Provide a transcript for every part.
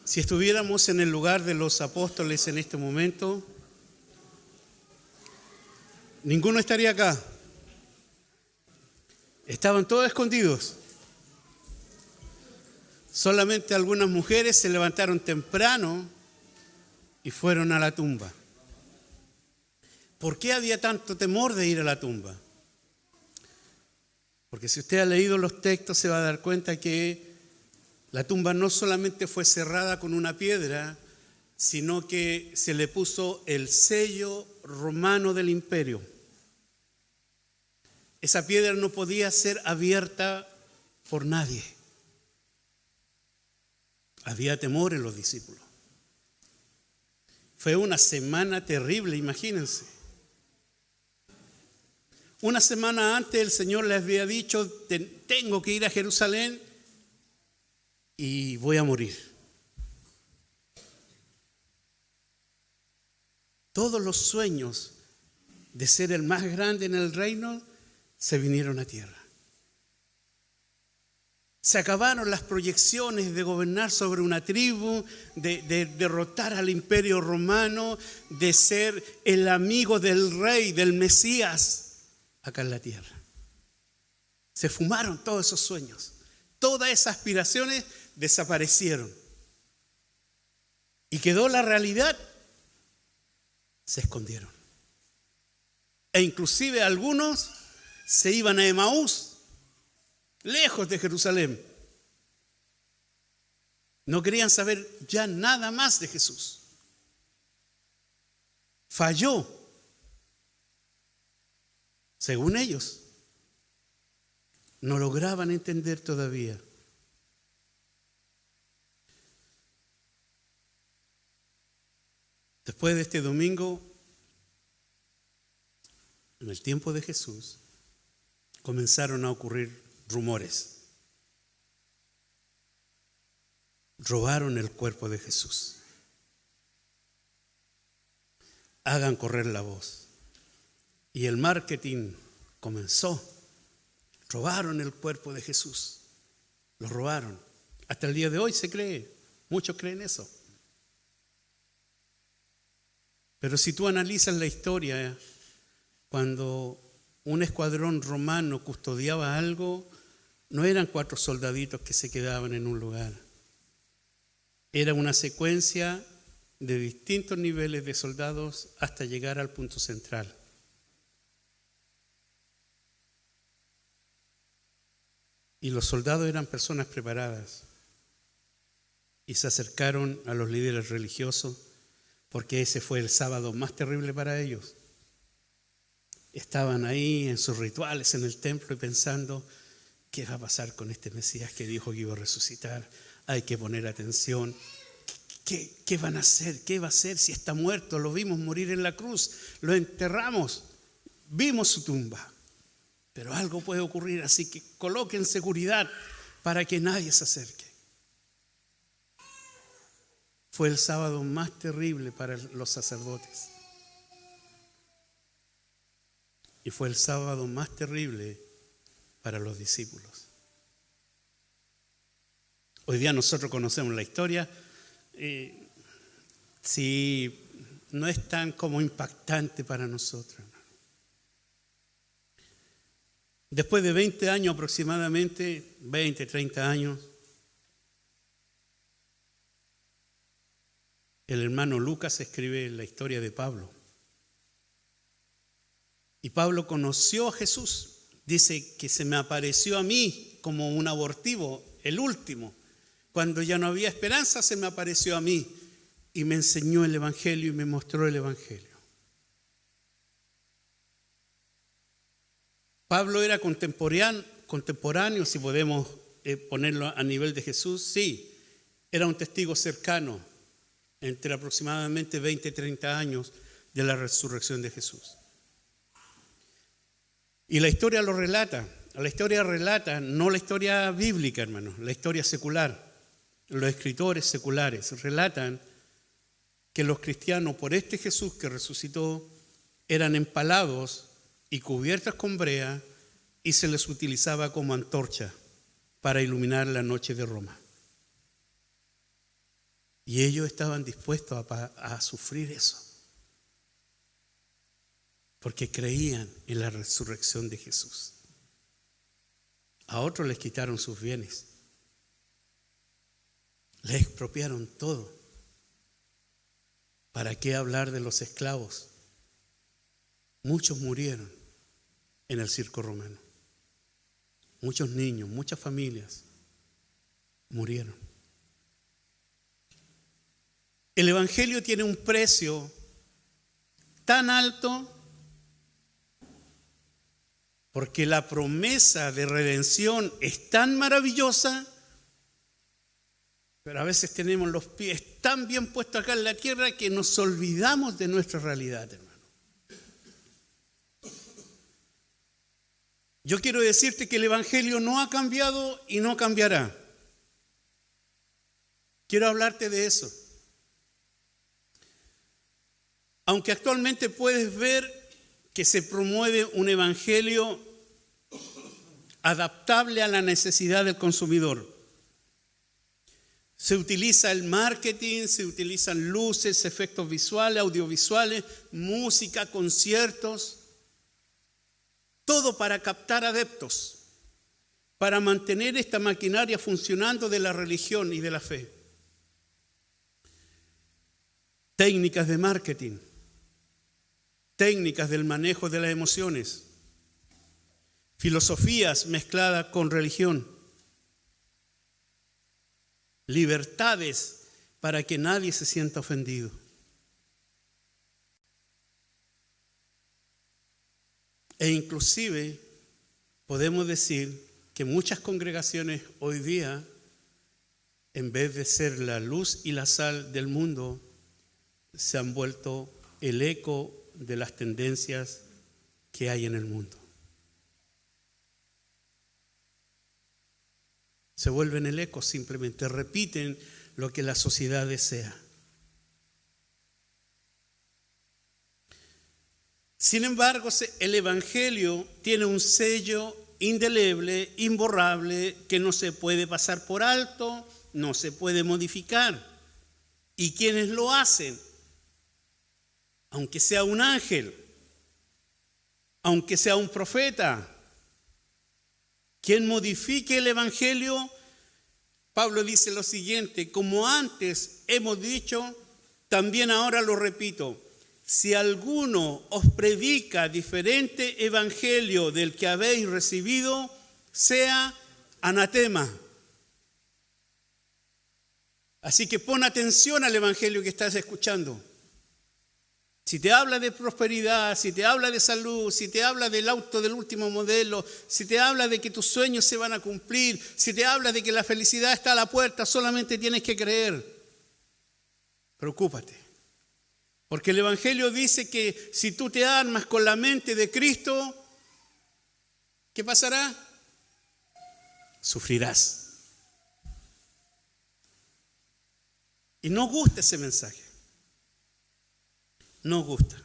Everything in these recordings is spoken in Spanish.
Si estuviéramos en el lugar de los apóstoles en este momento, ninguno estaría acá. Estaban todos escondidos. Solamente algunas mujeres se levantaron temprano y fueron a la tumba. ¿Por qué había tanto temor de ir a la tumba? Porque si usted ha leído los textos se va a dar cuenta que la tumba no solamente fue cerrada con una piedra, sino que se le puso el sello romano del imperio. Esa piedra no podía ser abierta por nadie. Había temor en los discípulos. Fue una semana terrible, imagínense. Una semana antes el Señor les había dicho, tengo que ir a Jerusalén y voy a morir. Todos los sueños de ser el más grande en el reino se vinieron a tierra. Se acabaron las proyecciones de gobernar sobre una tribu, de derrotar al imperio romano, de ser el amigo del rey, del Mesías, acá en la tierra. Se fumaron todos esos sueños. Todas esas aspiraciones desaparecieron. Y quedó la realidad. Se escondieron. E inclusive algunos se iban a Emaús, lejos de Jerusalén. No querían saber ya nada más de Jesús. Falló, según ellos. No lograban entender todavía. Después de este domingo, en el tiempo de Jesús, comenzaron a ocurrir rumores. Robaron el cuerpo de Jesús. Hagan correr la voz. Y el marketing comenzó. Robaron el cuerpo de Jesús. Lo robaron. Hasta el día de hoy se cree. Muchos creen eso. Pero si tú analizas la historia, cuando un escuadrón romano custodiaba algo, no eran 4 soldaditos que se quedaban en un lugar. Era una secuencia de distintos niveles de soldados hasta llegar al punto central. Y los soldados eran personas preparadas y se acercaron a los líderes religiosos porque ese fue el sábado más terrible para ellos. Estaban ahí en sus rituales en el templo y pensando, ¿qué va a pasar con este Mesías que dijo que iba a resucitar? Hay que poner atención. ¿Qué van a hacer? ¿Qué va a hacer si está muerto? Lo vimos morir en la cruz, lo enterramos, vimos su tumba. Pero algo puede ocurrir, así que coloquen seguridad para que nadie se acerque. Fue el sábado más terrible para los sacerdotes. Y fue el sábado más terrible para los discípulos. Hoy día nosotros conocemos la historia. Sí, no es tan como impactante para nosotros. Después de 20 años aproximadamente, 20, 30 años, el hermano Lucas escribe la historia de Pablo. Y Pablo conoció a Jesús. Dice que se me apareció a mí como un abortivo, el último. Cuando ya no había esperanza, se me apareció a mí y me enseñó el Evangelio y me mostró el Evangelio. Pablo era contemporáneo, si podemos ponerlo a nivel de Jesús, sí, era un testigo cercano, entre aproximadamente 20 y 30 años de la resurrección de Jesús. Y la historia lo relata, no la historia bíblica, hermanos, la historia secular. Los escritores seculares relatan que los cristianos, por este Jesús que resucitó, eran empalados y cubiertas con brea y se les utilizaba como antorcha para iluminar la noche de Roma. Y ellos estaban dispuestos a sufrir eso, porque creían en la resurrección de Jesús. A otros les quitaron sus bienes, les expropiaron todo. ¿Para qué hablar de los esclavos? Muchos murieron en el circo romano. Muchos niños, muchas familias murieron. El Evangelio tiene un precio tan alto porque la promesa de redención es tan maravillosa, pero a veces tenemos los pies tan bien puestos acá en la tierra que nos olvidamos de nuestra realidad, hermano. Yo quiero decirte que el Evangelio no ha cambiado y no cambiará. Quiero hablarte de eso. Aunque actualmente puedes ver que se promueve un evangelio adaptable a la necesidad del consumidor. Se utiliza el marketing, se utilizan luces, efectos visuales, audiovisuales, música, conciertos, todo para captar adeptos, para mantener esta maquinaria funcionando de la religión y de la fe. Técnicas de marketing, técnicas del manejo de las emociones, filosofías mezcladas con religión, libertades para que nadie se sienta ofendido. E inclusive podemos decir que muchas congregaciones hoy día, en vez de ser la luz y la sal del mundo, se han vuelto el eco de las tendencias que hay en el mundo. Se vuelven el eco, simplemente repiten lo que la sociedad desea. Sin embargo, el Evangelio tiene un sello indeleble, imborrable, que no se puede pasar por alto, no se puede modificar. Y quienes lo hacen, aunque sea un ángel, aunque sea un profeta, quien modifique el Evangelio, Pablo dice lo siguiente: como antes hemos dicho, también ahora lo repito, si alguno os predica diferente evangelio del que habéis recibido, sea anatema. Así que pon atención al evangelio que estás escuchando. Si te habla de prosperidad, si te habla de salud, si te habla del auto del último modelo, si te habla de que tus sueños se van a cumplir, si te habla de que la felicidad está a la puerta, solamente tienes que creer. Preocúpate. Porque el Evangelio dice que si tú te armas con la mente de Cristo, ¿qué pasará? Sufrirás. Y no gusta ese mensaje. No gusta.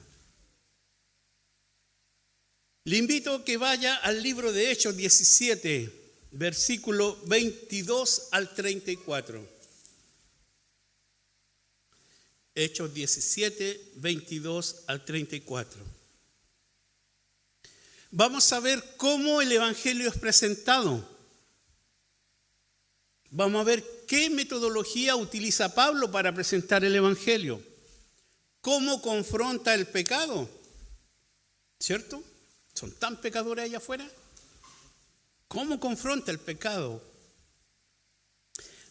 Le invito a que vaya al libro de Hechos 17, versículo 22 al 34. Hechos 17, 22 al 34. Vamos a ver cómo el Evangelio es presentado. Vamos a ver qué metodología utiliza Pablo para presentar el Evangelio. ¿Cómo confronta el pecado? ¿Cierto? ¿Son tan pecadores allá afuera? ¿Cómo confronta el pecado?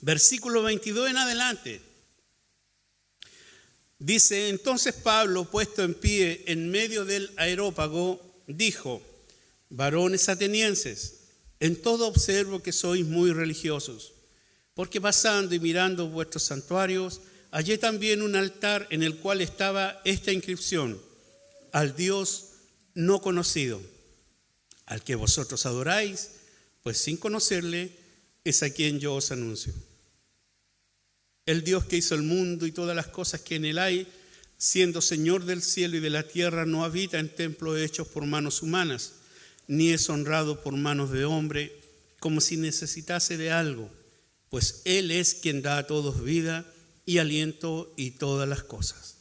Versículo 22 en adelante. Dice: entonces Pablo, puesto en pie en medio del areópago, dijo: varones atenienses, en todo observo que sois muy religiosos, porque pasando y mirando vuestros santuarios, hallé también un altar en el cual estaba esta inscripción: al Dios no conocido, al que vosotros adoráis, pues sin conocerle es a quien yo os anuncio. El Dios que hizo el mundo y todas las cosas que en él hay, siendo Señor del cielo y de la tierra, no habita en templos hechos por manos humanas, ni es honrado por manos de hombre, como si necesitase de algo, pues Él es quien da a todos vida y aliento y todas las cosas.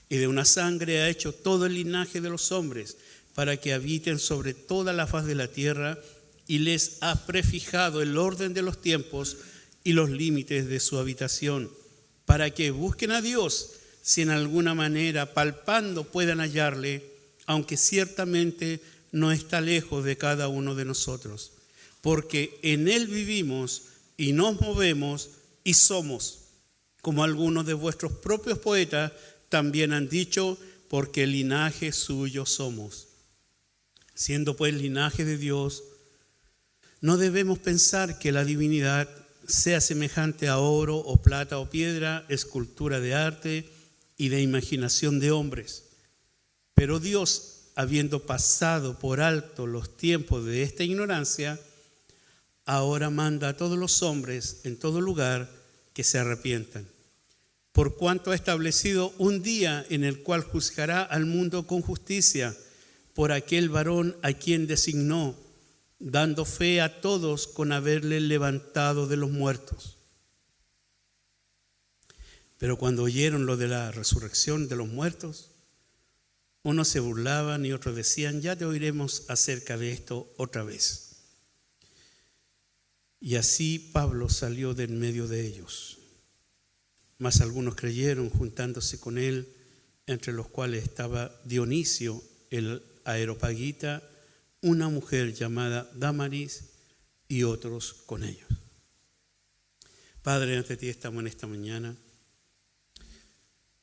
Y de una sangre ha hecho todo el linaje de los hombres, para que habiten sobre toda la faz de la tierra, y les ha prefijado el orden de los tiempos y los límites de su habitación, para que busquen a Dios, si en alguna manera palpando puedan hallarle, aunque ciertamente no está lejos de cada uno de nosotros, porque en Él vivimos y nos movemos y somos, como algunos de vuestros propios poetas también han dicho, porque linaje suyo somos. Siendo pues linaje de Dios, no debemos pensar que la divinidad sea semejante a oro o plata o piedra, escultura de arte y de imaginación de hombres. Pero Dios, habiendo pasado por alto los tiempos de esta ignorancia, ahora manda a todos los hombres en todo lugar que se arrepientan, por cuanto ha establecido un día en el cual juzgará al mundo con justicia por aquel varón a quien designó, dando fe a todos con haberle levantado de los muertos. Pero cuando oyeron lo de la resurrección de los muertos, unos se burlaban y otros decían: ya te oiremos acerca de esto otra vez. Y así Pablo salió de en medio de ellos. Mas algunos creyeron, juntándose con él, entre los cuales estaba Dionisio el Areopagita, una mujer llamada Dámaris, y otros con ellos. Padre, ante ti estamos en esta mañana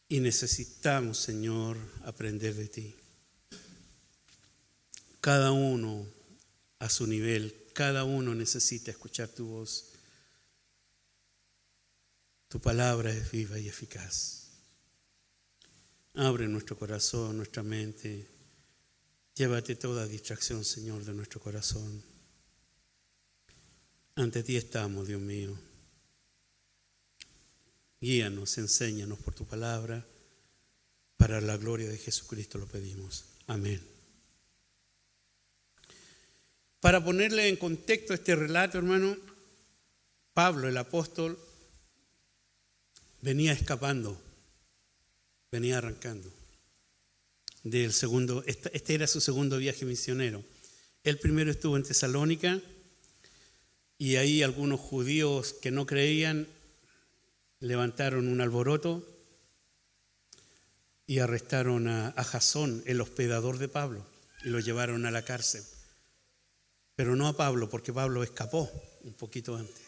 y necesitamos, Señor, aprender de ti. Cada uno a su nivel, cada uno necesita escuchar tu voz. Tu palabra es viva y eficaz. Abre nuestro corazón, nuestra mente. Llévate toda distracción, Señor, de nuestro corazón. Ante ti estamos, Dios mío. Guíanos, enséñanos por tu palabra. Para la gloria de Jesucristo lo pedimos. Amén. Para ponerle en contexto este relato, hermano, Pablo, el apóstol, venía escapando, venía arrancando del segundo. Este era su segundo viaje misionero. El primero estuvo en Tesalónica y ahí algunos judíos que no creían levantaron un alboroto y arrestaron a Jasón, el hospedador de Pablo, y lo llevaron a la cárcel. Pero no a Pablo, porque Pablo escapó un poquito antes.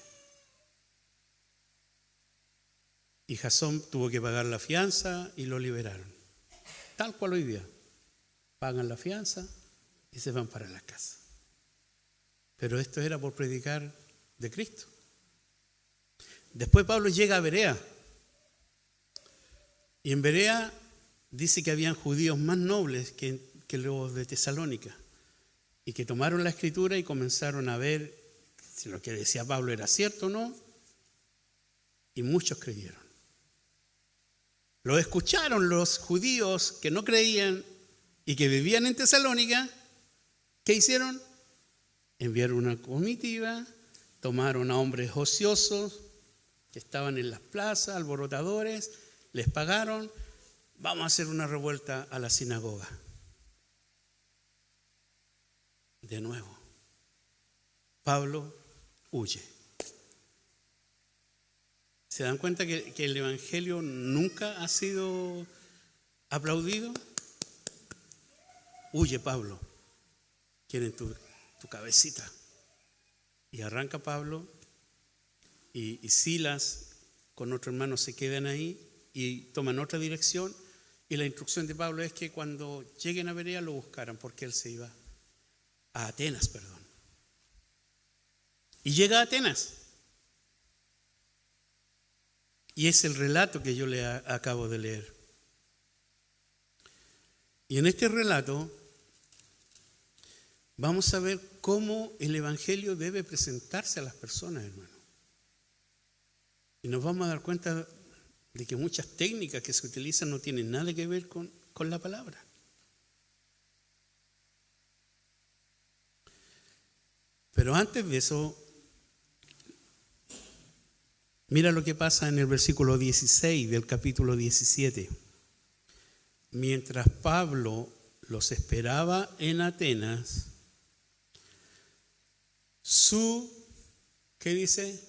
Y Jasón tuvo que pagar la fianza y lo liberaron. Tal cual hoy día. Pagan la fianza y se van para la casa. Pero esto era por predicar de Cristo. Después Pablo llega a Berea. Y en Berea dice que habían judíos más nobles que los de Tesalónica. Y que tomaron la escritura y comenzaron a ver si lo que decía Pablo era cierto o no. Y muchos creyeron. Lo escucharon los judíos que no creían y que vivían en Tesalónica. ¿Qué hicieron? Enviaron una comitiva, tomaron a hombres ociosos que estaban en las plazas, alborotadores, les pagaron: vamos a hacer una revuelta a la sinagoga. De nuevo, Pablo huye. ¿Se dan cuenta que el evangelio nunca ha sido aplaudido? Huye Pablo. Quieren tu cabecita. Y arranca Pablo y Silas con otro hermano se quedan ahí y toman otra dirección. Y la instrucción de Pablo es que cuando lleguen a Berea lo buscaran, porque él se iba a Atenas, perdón. Y llega a Atenas. Y es el relato que yo le acabo de leer. Y en este relato vamos a ver cómo el evangelio debe presentarse a las personas, hermano. Y nos vamos a dar cuenta de que muchas técnicas que se utilizan no tienen nada que ver con la palabra. Pero antes de eso, Mira lo que pasa en el versículo 16 del capítulo 17. Mientras Pablo los esperaba en Atenas, ¿qué dice?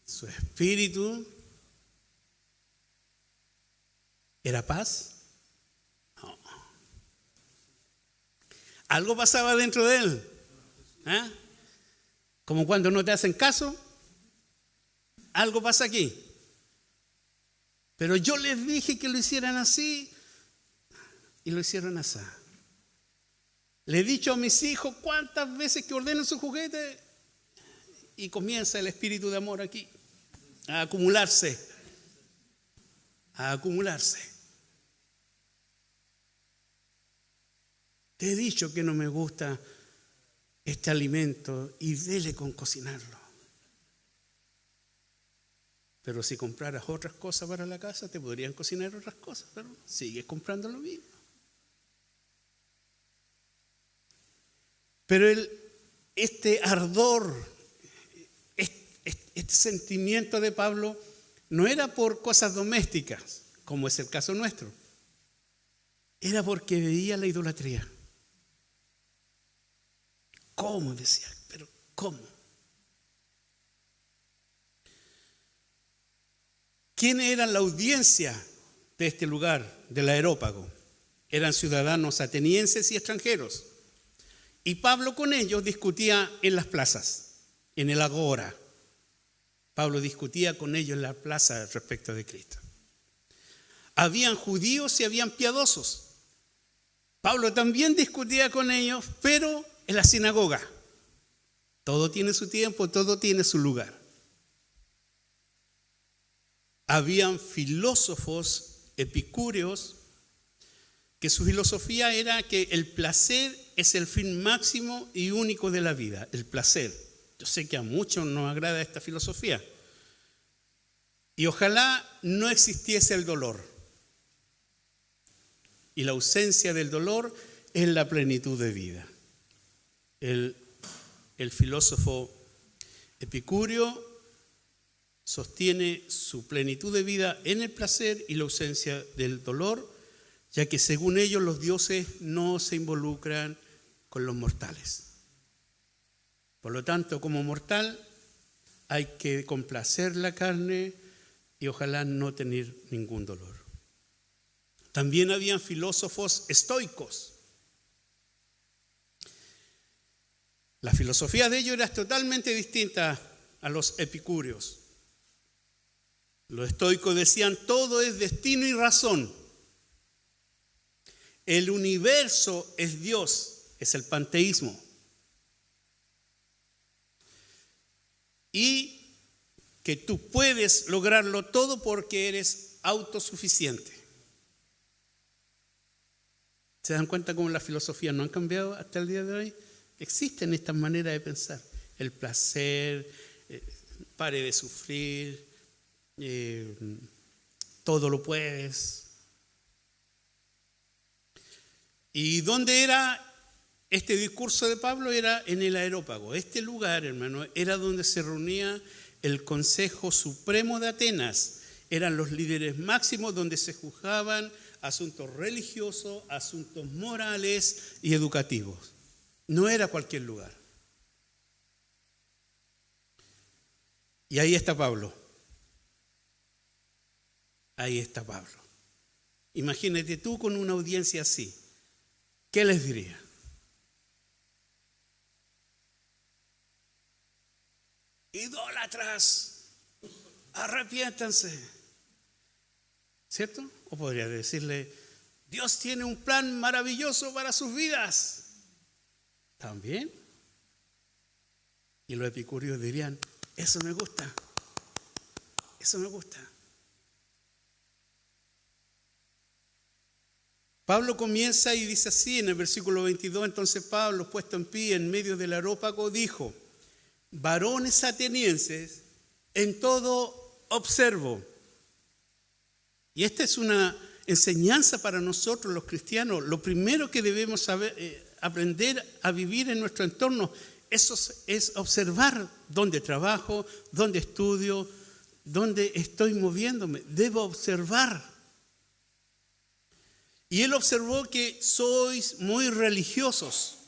Su espíritu era paz. No. Algo pasaba dentro de él. ¿Ah? Como cuando no te hacen caso. Algo pasa aquí. Pero yo les dije que lo hicieran así y lo hicieron así. Le he dicho a mis hijos cuántas veces que ordenen su juguete y comienza el espíritu de amor aquí a acumularse. A acumularse. Te he dicho que no me gusta este alimento y dele con cocinarlo. Pero si compraras otras cosas para la casa, te podrían cocinar otras cosas, pero sigues comprando lo mismo. Pero este ardor, este sentimiento de Pablo no era por cosas domésticas, como es el caso nuestro. Era porque veía la idolatría. ¿Cómo? Decía, pero ¿cómo? ¿Quién era la audiencia de este lugar, del Areópago? Eran ciudadanos atenienses y extranjeros. Y Pablo con ellos discutía en las plazas, en el agora. Pablo discutía con ellos en la plaza respecto de Cristo. Habían judíos y habían piadosos. Pablo también discutía con ellos, pero en la sinagoga. Todo tiene su tiempo, todo tiene su lugar. Habían filósofos epicúreos que su filosofía era que el placer es el fin máximo y único de la vida, el placer. Yo sé que a muchos nos agrada esta filosofía. Y ojalá no existiese el dolor. Y la ausencia del dolor es la plenitud de vida. El filósofo epicúreo sostiene su plenitud de vida en el placer y la ausencia del dolor, ya que según ellos los dioses no se involucran con los mortales. Por lo tanto, como mortal hay que complacer la carne y ojalá no tener ningún dolor. También habían filósofos estoicos. La filosofía de ellos era totalmente distinta a los epicúreos. Los estoicos decían, todo es destino y razón. El universo es Dios, es el panteísmo. Y que tú puedes lograrlo todo porque eres autosuficiente. ¿Se dan cuenta cómo las filosofías no han cambiado hasta el día de hoy? Existen estas maneras de pensar. El placer, pare de sufrir, todo lo puedes. ¿Y dónde era este discurso de Pablo? Era en el Areópago. Este lugar, hermano, era donde se reunía el Consejo Supremo de Atenas. Eran los líderes máximos donde se juzgaban asuntos religiosos, asuntos morales y educativos. No era cualquier lugar. Y ahí está Pablo. Ahí está Pablo. Imagínate tú con una audiencia así. ¿Qué les diría? Idólatras, arrepiéntanse. ¿Cierto? O podría decirle, Dios tiene un plan maravilloso para sus vidas. ¿También? Y los epicúreos dirían, eso me gusta. Eso me gusta. Pablo comienza y dice así en el versículo 22, entonces Pablo, puesto en pie en medio del Areópago, dijo, varones atenienses, en todo observo. Y esta es una enseñanza para nosotros los cristianos. Lo primero que debemos saber, aprender a vivir en nuestro entorno, eso es observar dónde trabajo, dónde estudio, dónde estoy moviéndome, debo observar. Y él observó que sois muy religiosos,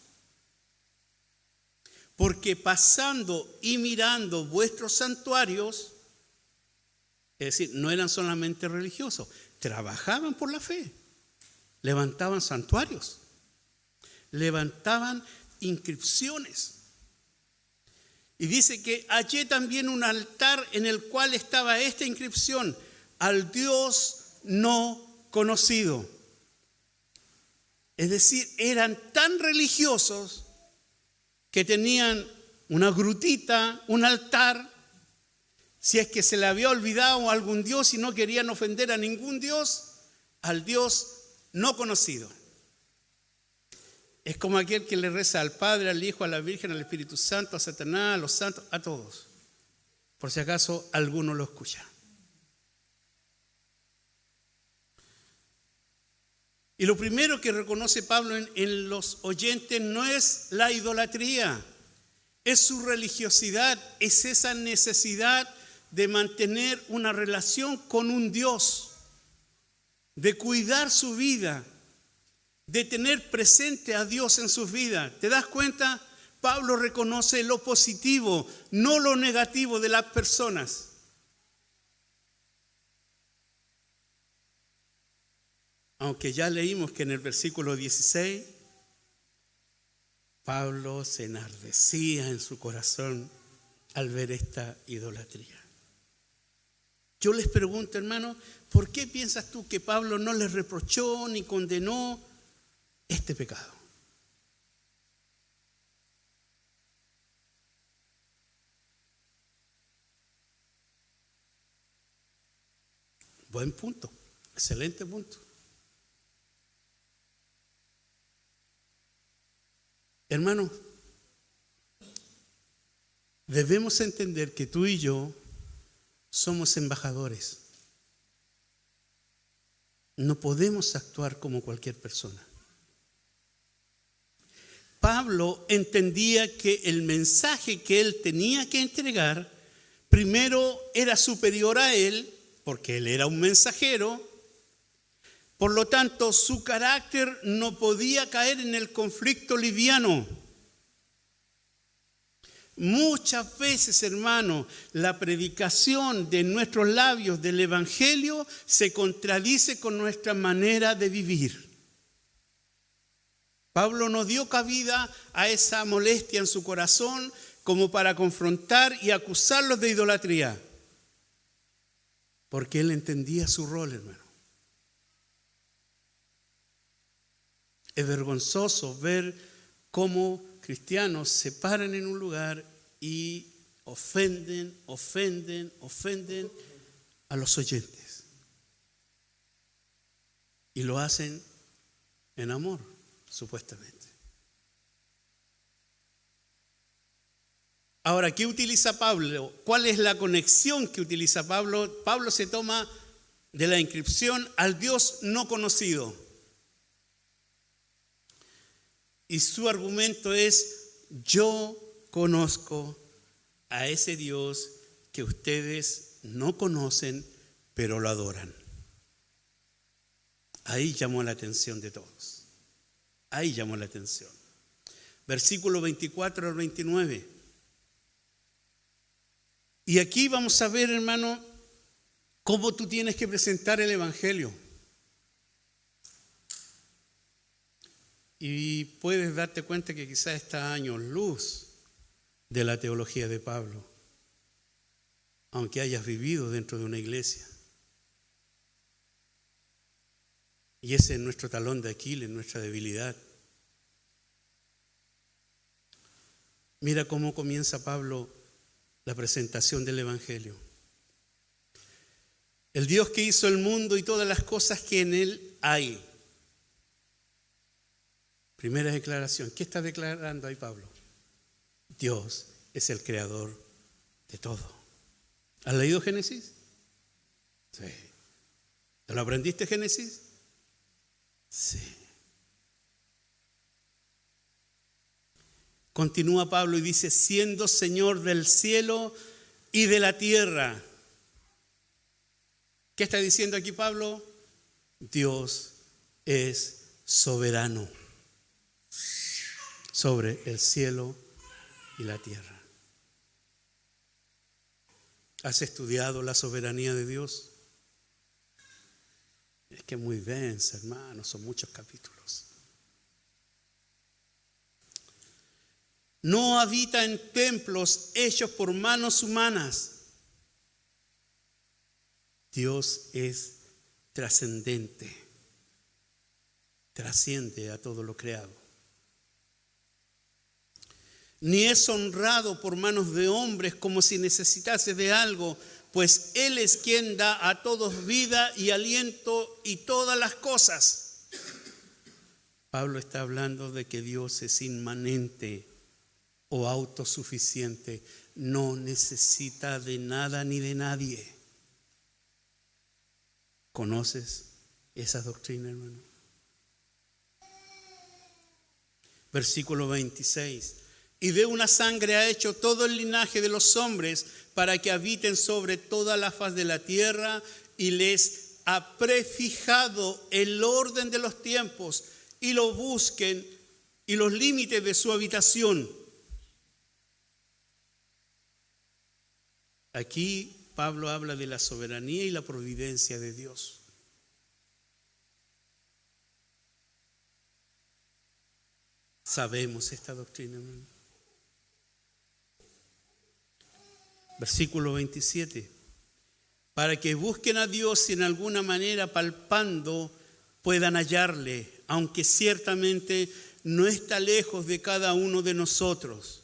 porque pasando y mirando vuestros santuarios, es decir, no eran solamente religiosos, trabajaban por la fe, levantaban santuarios, levantaban inscripciones. Y dice que hallé también un altar en el cual estaba esta inscripción: al Dios no conocido. Es decir, eran tan religiosos que tenían una grutita, un altar. Si es que se le había olvidado algún Dios y no querían ofender a ningún Dios, al Dios no conocido. Es como aquel que le reza al Padre, al Hijo, a la Virgen, al Espíritu Santo, a Satanás, a los santos, a todos. Por si acaso alguno lo escucha. Y lo primero que reconoce Pablo en los oyentes no es la idolatría, es su religiosidad, es esa necesidad de mantener una relación con un Dios, de cuidar su vida, de tener presente a Dios en sus vidas. ¿Te das cuenta? Pablo reconoce lo positivo, no lo negativo de las personas. Aunque ya leímos que en el versículo 16, Pablo se enardecía en su corazón al ver esta idolatría. Yo les pregunto, hermano, ¿por qué piensas tú que Pablo no les reprochó ni condenó este pecado? Buen punto, excelente punto. Hermano, debemos entender que tú y yo somos embajadores. No podemos actuar como cualquier persona. Pablo entendía que el mensaje que él tenía que entregar, primero era superior a él, porque él era un mensajero. Por lo tanto, su carácter no podía caer en el conflicto liviano. Muchas veces, hermano, la predicación de nuestros labios del Evangelio se contradice con nuestra manera de vivir. Pablo no dio cabida a esa molestia en su corazón como para confrontar y acusarlos de idolatría, porque él entendía su rol, hermano. Es vergonzoso ver cómo cristianos se paran en un lugar y ofenden a los oyentes. Y lo hacen en amor, supuestamente. Ahora, ¿qué utiliza Pablo? ¿Cuál es la conexión que utiliza Pablo? Pablo se toma de la inscripción al Dios no conocido. Y su argumento es: yo conozco a ese Dios que ustedes no conocen, pero lo adoran. Ahí llamó la atención de todos. Ahí llamó la atención. Versículo 24 al 29. Y aquí vamos a ver, hermano, cómo tú tienes que presentar el Evangelio. Y puedes darte cuenta que quizás está a años luz de la teología de Pablo, aunque hayas vivido dentro de una iglesia. Y ese es nuestro talón de Aquiles, nuestra debilidad. Mira cómo comienza Pablo la presentación del Evangelio. El Dios que hizo el mundo y todas las cosas que en él hay. Primera declaración. ¿Qué está declarando ahí Pablo? Dios es el creador de todo. ¿Has leído Génesis? Sí. ¿Te lo aprendiste Génesis? Sí. Continúa Pablo y dice: siendo Señor del cielo y de la tierra. ¿Qué está diciendo aquí Pablo? Dios es soberano sobre el cielo y la tierra. ¿Has estudiado la soberanía de Dios? Es que es muy densa, hermano, son muchos capítulos. No habita en templos hechos por manos humanas. Dios es trascendente, trasciende a todo lo creado. Ni es honrado por manos de hombres como si necesitase de algo, pues Él es quien da a todos vida y aliento y todas las cosas. Pablo está hablando de que Dios es inmanente o autosuficiente, no necesita de nada ni de nadie. ¿Conoces esa doctrina, hermano? Versículo 26. Y de una sangre ha hecho todo el linaje de los hombres para que habiten sobre toda la faz de la tierra, y les ha prefijado el orden de los tiempos y lo busquen y los límites de su habitación. Aquí Pablo habla de la soberanía y la providencia de Dios. Sabemos esta doctrina, hermano. Versículo 27. Para que busquen a Dios y en alguna manera palpando puedan hallarle, aunque ciertamente no está lejos de cada uno de nosotros.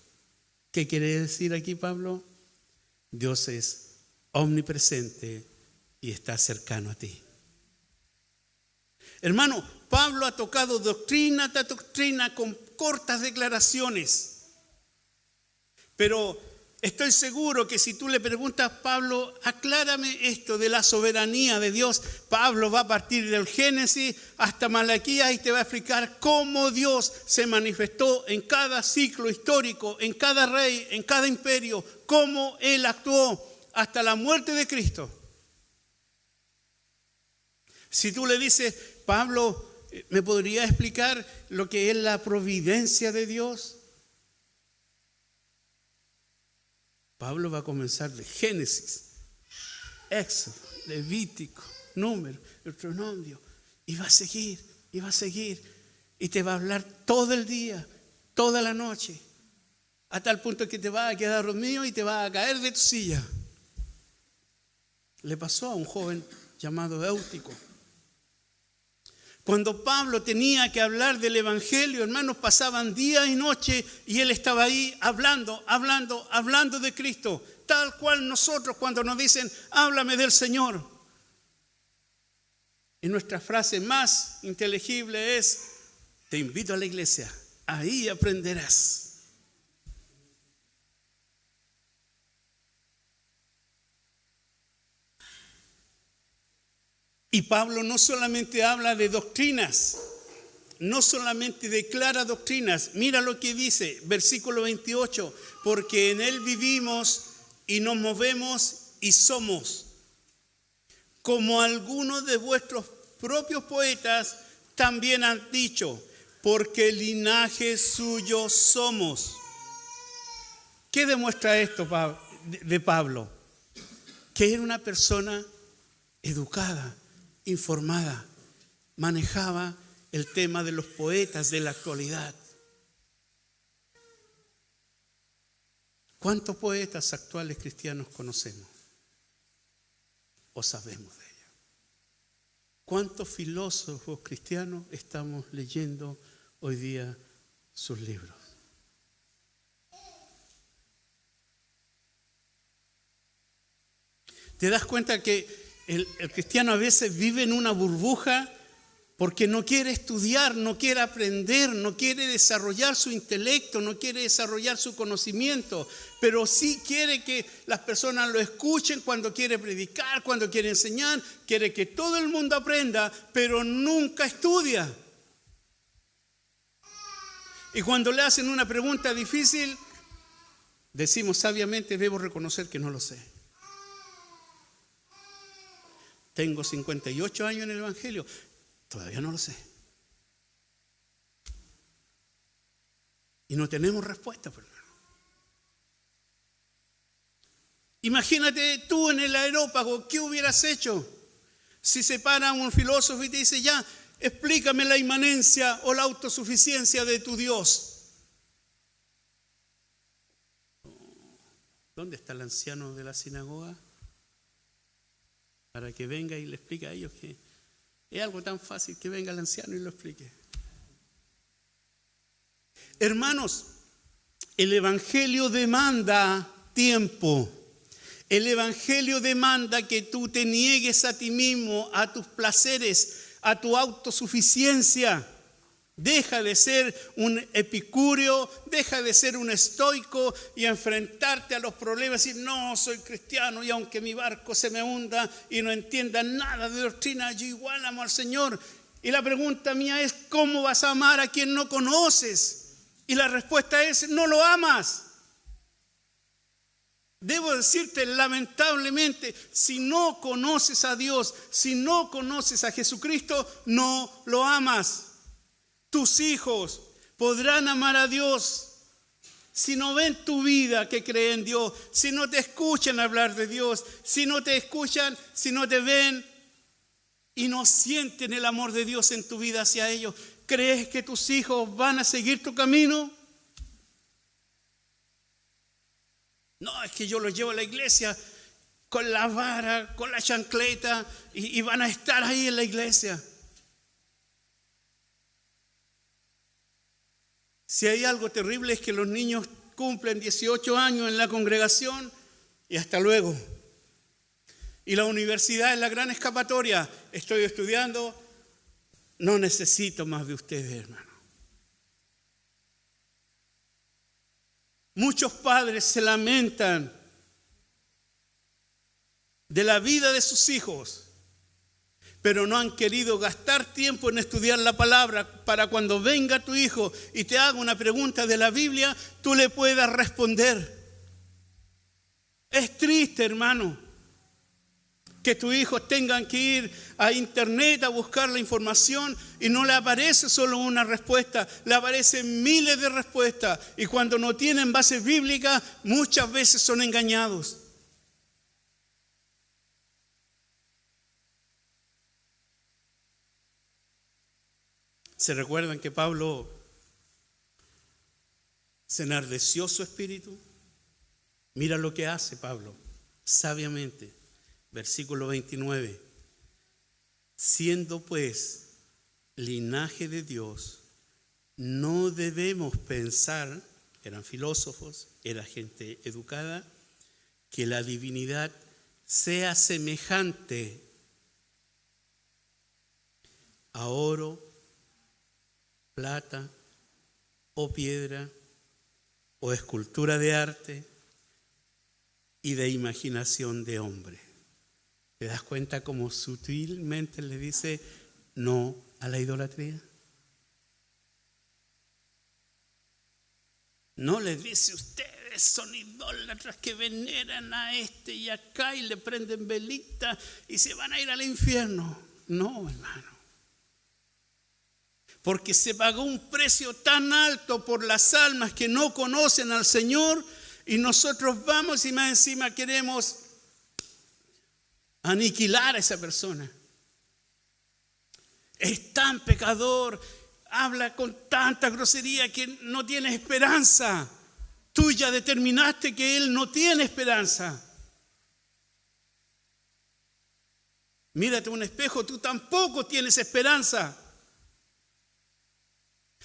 ¿Qué quiere decir aquí Pablo? Dios es omnipresente y está cercano a ti. Hermano, Pablo ha tocado doctrina tras doctrina con cortas declaraciones. Pero estoy seguro que si tú le preguntas a Pablo, aclárame esto de la soberanía de Dios, Pablo va a partir del Génesis hasta Malaquías y te va a explicar cómo Dios se manifestó en cada ciclo histórico, en cada rey, en cada imperio, cómo Él actuó hasta la muerte de Cristo. Si tú le dices, Pablo, ¿me podría explicar lo que es la providencia de Dios? Pablo va a comenzar de Génesis, Éxodo, Levítico, Número, Deuteronomio, y va a seguir, y va a seguir, y te va a hablar todo el día, toda la noche, hasta el punto que te va a quedar dormido y te va a caer de tu silla. Le pasó a un joven llamado Éutico. Cuando Pablo tenía que hablar del evangelio, hermanos, pasaban día y noche y él estaba ahí hablando de Cristo, tal cual nosotros cuando nos dicen, háblame del Señor. Y nuestra frase más inteligible es, te invito a la iglesia, ahí aprenderás. Y Pablo no solamente habla de doctrinas, no solamente declara doctrinas. Mira lo que dice, versículo 28, porque en Él vivimos y nos movemos y somos. Como algunos de vuestros propios poetas también han dicho, porque linaje suyo somos. ¿Qué demuestra esto de Pablo? Que era una persona educada, informada, manejaba el tema de los poetas de la actualidad. ¿Cuántos poetas actuales cristianos conocemos o sabemos de ellos? ¿Cuántos filósofos cristianos estamos leyendo hoy día sus libros? ¿Te das cuenta que el cristiano a veces vive en una burbuja porque no quiere estudiar, no quiere aprender, no quiere desarrollar su intelecto, no quiere desarrollar su conocimiento, pero sí quiere que las personas lo escuchen cuando quiere predicar, cuando quiere enseñar, quiere que todo el mundo aprenda, pero nunca estudia? Y cuando le hacen una pregunta difícil, decimos sabiamente, debo reconocer que no lo sé. Tengo 58 años en el Evangelio. Todavía no lo sé. Y no tenemos respuesta, hermano. Imagínate tú en el aerópago, ¿qué hubieras hecho? Si se para un filósofo y te dice, ya, explícame la inmanencia o la autosuficiencia de tu Dios. ¿Dónde está el anciano de la sinagoga? Para que venga y le explique a ellos que es algo tan fácil, que venga el anciano y lo explique. Hermanos, el Evangelio demanda tiempo. El Evangelio demanda que tú te niegues a ti mismo, a tus placeres, a tu autosuficiencia. Deja de ser un epicúreo, deja de ser un estoico y enfrentarte a los problemas y decir, no, soy cristiano y aunque mi barco se me hunda y no entienda nada de doctrina, yo igual amo al Señor. Y la pregunta mía es, ¿cómo vas a amar a quien no conoces? Y la respuesta es, no lo amas. Debo decirte, lamentablemente, si no conoces a Dios, si no conoces a Jesucristo, no lo amas. Tus hijos podrán amar a Dios si no ven tu vida que cree en Dios, si no te escuchan hablar de Dios, si no te escuchan, si no te ven y no sienten el amor de Dios en tu vida hacia ellos. ¿Crees que tus hijos van a seguir tu camino? No, es que yo los llevo a la iglesia con la vara, con la chancleta y van a estar ahí en la iglesia. Si hay algo terrible es que los niños cumplen 18 años en la congregación y hasta luego. Y la universidad es la gran escapatoria. Estoy estudiando, no necesito más de ustedes, hermano. Muchos padres se lamentan de la vida de sus hijos, pero no han querido gastar tiempo en estudiar la palabra para cuando venga tu hijo y te haga una pregunta de la Biblia, tú le puedas responder. Es triste, hermano, que tus hijos tengan que ir a internet a buscar la información y no le aparece solo una respuesta, le aparecen miles de respuestas y cuando no tienen bases bíblicas muchas veces son engañados. ¿Se recuerdan que Pablo se enardeció su espíritu? Mira lo que hace Pablo, sabiamente. Versículo 29. Siendo pues linaje de Dios, no debemos pensar, eran filósofos, era gente educada, que la divinidad sea semejante a oro, plata o piedra o escultura de arte y de imaginación de hombre. ¿Te das cuenta cómo sutilmente le dice no a la idolatría? No les dice ustedes son idólatras que veneran a este y acá y le prenden velita y se van a ir al infierno. No, hermano. Porque se pagó un precio tan alto por las almas que no conocen al Señor y nosotros vamos y más encima queremos aniquilar a esa persona. Es tan pecador, habla con tanta grosería que no tiene esperanza. Tú ya determinaste que él no tiene esperanza. Mírate un espejo, tú tampoco tienes esperanza.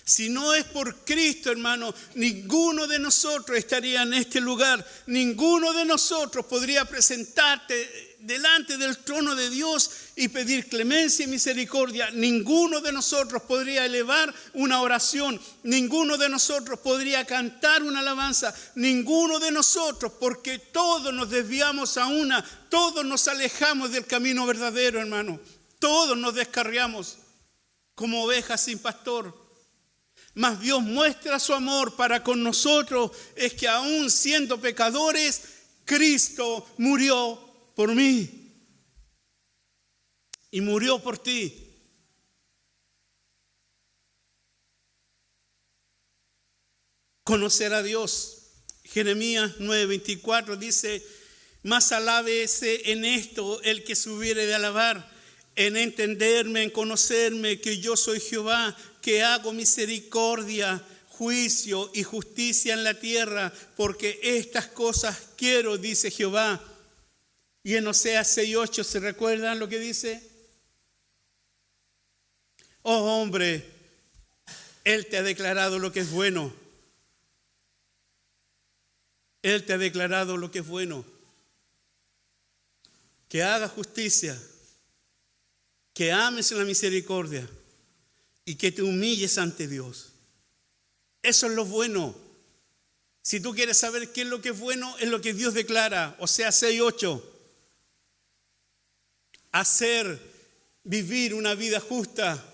Si no es por Cristo, hermano, ninguno de nosotros estaría en este lugar. Ninguno de nosotros podría presentarte delante del trono de Dios y pedir clemencia y misericordia. Ninguno de nosotros podría elevar una oración. Ninguno de nosotros podría cantar una alabanza. Ninguno de nosotros, porque todos nos desviamos a una. Todos nos alejamos del camino verdadero, hermano. Todos nos descarriamos como ovejas sin pastor. Mas Dios muestra su amor para con nosotros, es que aún siendo pecadores, Cristo murió por mí. y murió por ti. Conocer a Dios. Jeremías 9:24 dice: mas alábese en esto el que se hubiere de alabar, en entenderme, en conocerme, que yo soy Jehová, que hago misericordia, juicio y justicia en la tierra, porque estas cosas quiero, dice Jehová. Y en Oseas 6:8, ¿se recuerdan lo que dice? Oh hombre, Él te ha declarado lo que es bueno. Él te ha declarado lo que es bueno. Que hagas justicia, que ames la misericordia y que te humilles ante Dios. Eso es lo bueno. Si tú quieres saber qué es lo que es bueno, es lo que Dios declara. Oseas 6:8. Vivir una vida justa.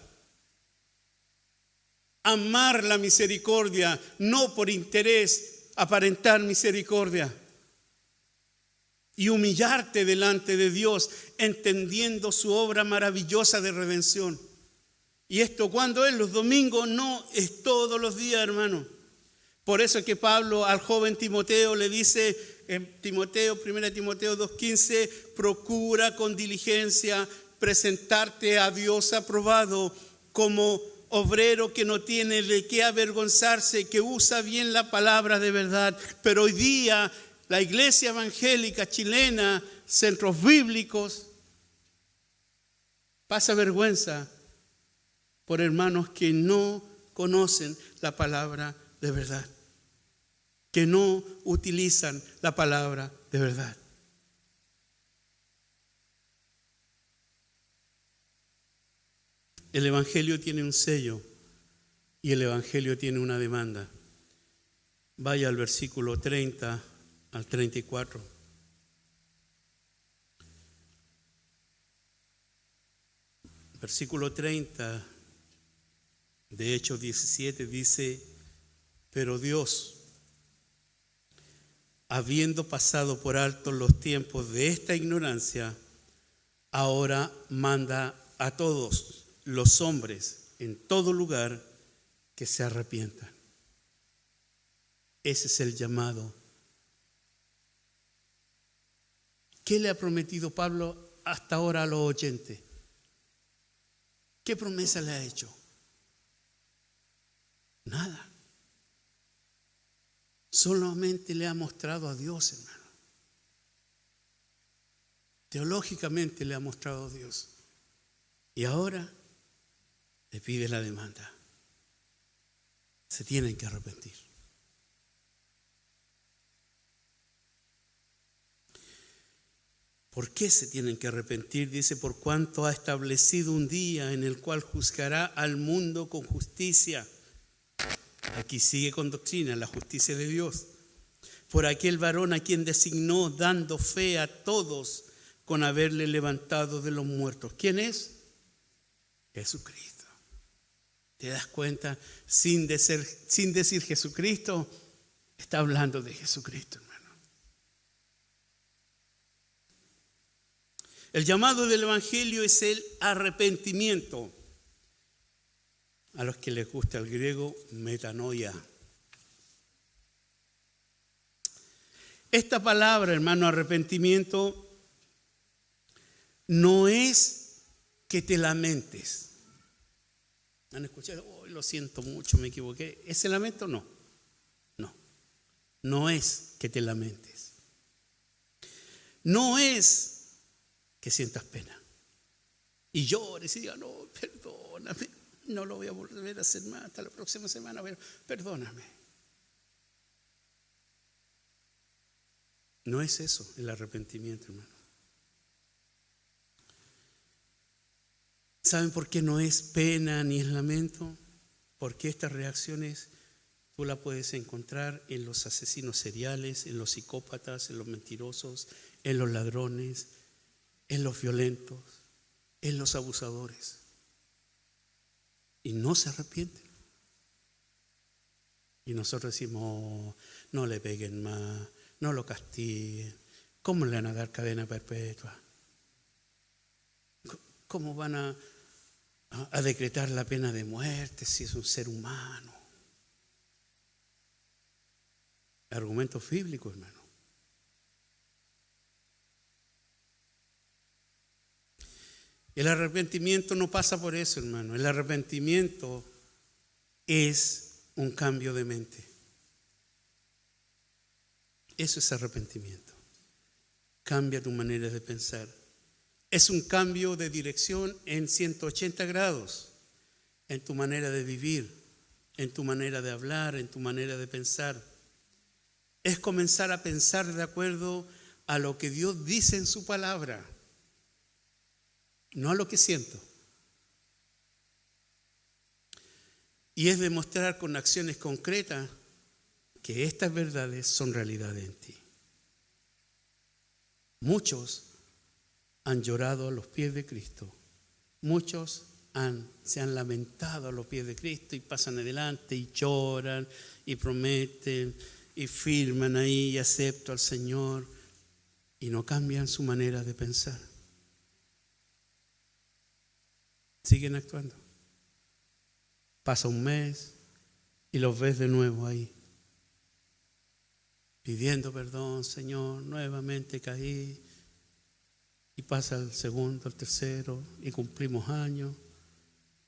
Amar la misericordia, no por interés, aparentar misericordia. Y humillarte delante de Dios, entendiendo su obra maravillosa de redención. Y esto, ¿cuándo es? Los domingos, no, es todos los días, hermano. Por eso es que Pablo al joven Timoteo le dice en 1 Timoteo 2:15, procura con diligencia presentarte a Dios aprobado como obrero que no tiene de qué avergonzarse, que usa bien la palabra de verdad. Pero hoy día la iglesia evangélica chilena, centros bíblicos, pasa vergüenza por hermanos que no conocen la palabra de verdad, que no utilizan la palabra de verdad. El evangelio tiene un sello y el evangelio tiene una demanda. Vaya al versículo 30 al 34. Versículo 30 de Hechos 17 dice: pero Dios, habiendo pasado por alto los tiempos de esta ignorancia, ahora manda a todos los hombres en todo lugar que se arrepientan. Ese es el llamado. ¿Qué le ha prometido Pablo hasta ahora a los oyentes? ¿Qué promesa le ha hecho? Nada. Solamente le ha mostrado a Dios, hermano. Teológicamente le ha mostrado a Dios. Y ahora le pide la demanda. Se tienen que arrepentir. ¿Por qué se tienen que arrepentir? Dice: por cuanto ha establecido un día en el cual juzgará al mundo con justicia. Aquí sigue con doctrina, la justicia de Dios. Por aquel varón a quien designó, dando fe a todos con haberle levantado de los muertos. ¿Quién es? Jesucristo. ¿Te das cuenta? Sin decir Jesucristo, está hablando de Jesucristo, hermano. El llamado del evangelio es el arrepentimiento. A los que les gusta el griego, metanoia. Esta palabra, hermano, arrepentimiento, no es que te lamentes. ¿Han escuchado? Oh, lo siento mucho, me equivoqué. ¿Ese lamento? No. No es que te lamentes. No es que sientas pena y llores y digas: no, perdóname, no lo voy a volver a hacer más hasta la próxima semana, pero perdóname. No es eso el arrepentimiento, hermano. ¿Saben por qué no es pena ni es lamento? Porque estas reacciones tú las puedes encontrar en los asesinos seriales, en los psicópatas, en los mentirosos, en los ladrones, en los violentos, en los abusadores. Y no se arrepienten. Y nosotros decimos: oh, no le peguen más, no lo castiguen. ¿Cómo le van a dar cadena perpetua? ¿Cómo van a decretar la pena de muerte si es un ser humano? Argumentos bíblicos, hermano. El arrepentimiento no pasa por eso, hermano. El arrepentimiento es un cambio de mente. Eso es arrepentimiento. Cambia tu manera de pensar. Es un cambio de dirección en 180 grados en tu manera de vivir, en tu manera de hablar, en tu manera de pensar. Es comenzar a pensar de acuerdo a lo que Dios dice en su palabra, no a lo que siento. Y es demostrar con acciones concretas que estas verdades son realidad en ti. Muchos han llorado a los pies de Cristo. Muchos se han lamentado a los pies de Cristo y pasan adelante y lloran y prometen y firman ahí y acepto al Señor y no cambian su manera de pensar. Siguen actuando. Pasa un mes y los ves de nuevo ahí, pidiendo perdón, Señor, nuevamente caí. Y pasa el segundo, el tercero, y cumplimos años,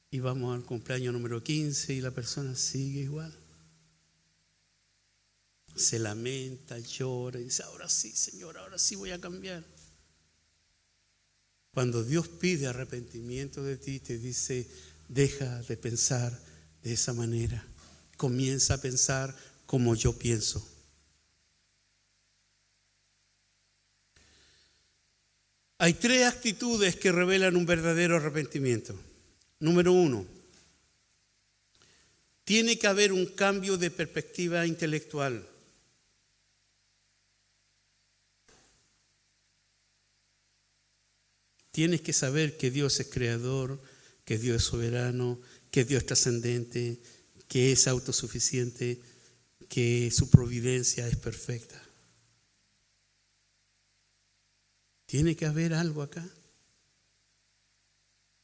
y vamos al cumpleaños número 15 y la persona sigue igual. Se lamenta, llora y dice, ahora sí, Señor, ahora sí voy a cambiar. Cuando Dios pide arrepentimiento de ti, te dice, deja de pensar de esa manera. Comienza a pensar como yo pienso. Hay 3 actitudes que revelan un verdadero arrepentimiento. Número 1, tiene que haber un cambio de perspectiva intelectual. Tienes que saber que Dios es creador, que Dios es soberano, que Dios es trascendente, que es autosuficiente, que su providencia es perfecta. Tiene que haber algo acá.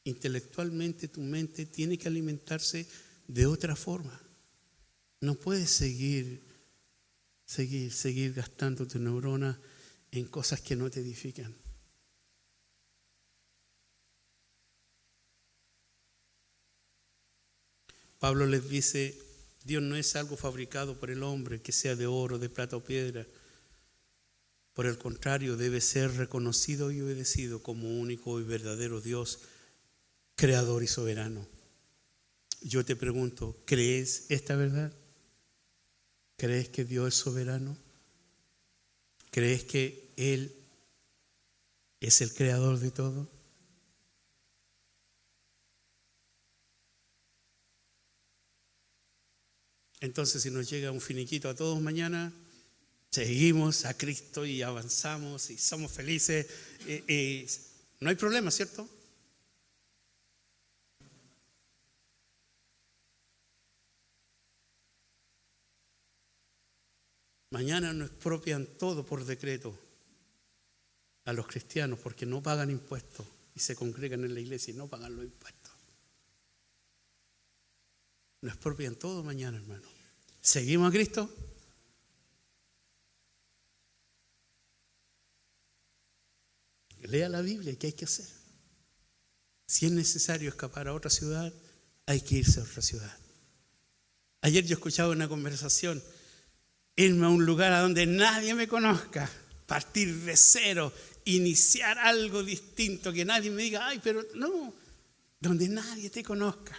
Intelectualmente tu mente tiene que alimentarse de otra forma. No puedes seguir gastando tu neurona en cosas que no te edifican. Pablo les dice, Dios no es algo fabricado por el hombre, que sea de oro, de plata o piedra. Por el contrario, debe ser reconocido y obedecido como único y verdadero Dios, creador y soberano. Yo te pregunto, ¿crees esta verdad? ¿Crees que Dios es soberano? ¿Crees que Él es el creador de todo? Entonces, si nos llega un finiquito a todos mañana, seguimos a Cristo y avanzamos y somos felices. No hay problema, ¿cierto? Mañana nos expropian todo por decreto a los cristianos porque no pagan impuestos y se congregan en la iglesia y no pagan los impuestos. Nos expropian todo mañana, hermano. ¿Seguimos a Cristo? Lea la Biblia, ¿qué hay que hacer? Si es necesario escapar a otra ciudad, hay que irse a otra ciudad. Ayer yo escuchaba una conversación, irme a un lugar a donde nadie me conozca, partir de cero, iniciar algo distinto, que nadie me diga, ay, pero no, donde nadie te conozca.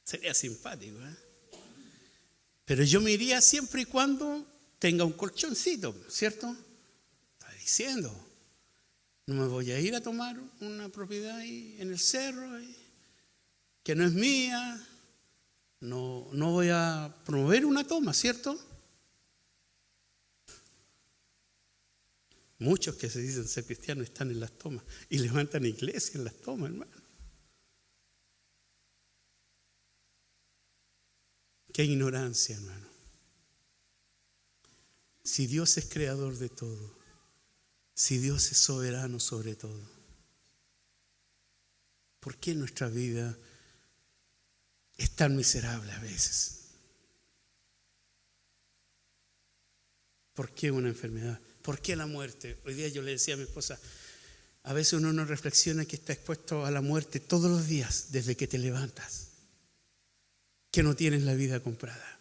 Sería simpático, ¿eh? Pero yo me iría siempre y cuando tenga un colchoncito, ¿cierto? Está diciendo, no me voy a ir a tomar una propiedad ahí en el cerro que no es mía, no voy a promover una toma, ¿cierto? Muchos que se dicen ser cristianos están en las tomas y levantan iglesias en las tomas, hermano. Qué ignorancia, hermano. Si Dios es creador de todo, Si Dios es soberano sobre todo, ¿por qué nuestra vida es tan miserable a veces? ¿Por qué una enfermedad? ¿Por qué la muerte? Hoy día yo le decía a mi esposa, a veces uno no reflexiona que está expuesto a la muerte todos los días desde que te levantas, que no tienes la vida comprada.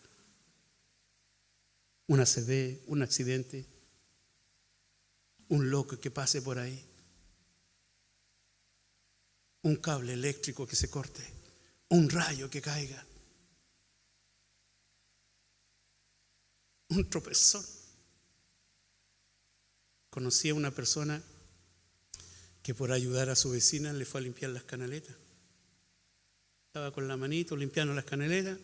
Un ACV, un accidente, un loco que pase por ahí, un cable eléctrico que se corte, un rayo que caiga, un tropezón. Conocí a una persona que por ayudar a su vecina le fue a limpiar las canaletas. Estaba con la manito limpiando las canaletas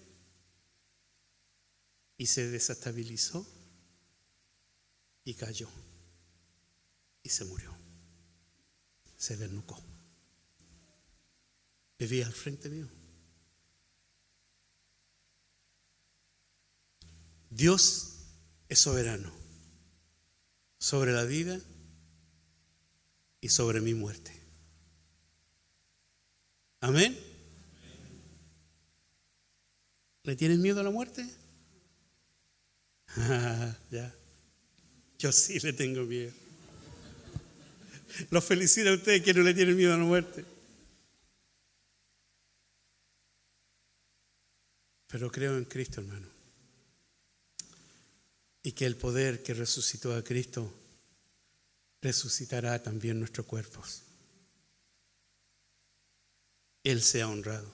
y se desestabilizó y cayó y se murió. Se desnucó. Vivía al frente mío. Dios es soberano sobre la vida y sobre mi muerte. Amén. ¿Le tienen miedo a la muerte? Ya. Yo sí le tengo miedo. Los felicito a ustedes que no le tienen miedo a la muerte. Pero creo en Cristo, hermano. Y que el poder que resucitó a Cristo resucitará también nuestros cuerpos. Él sea honrado.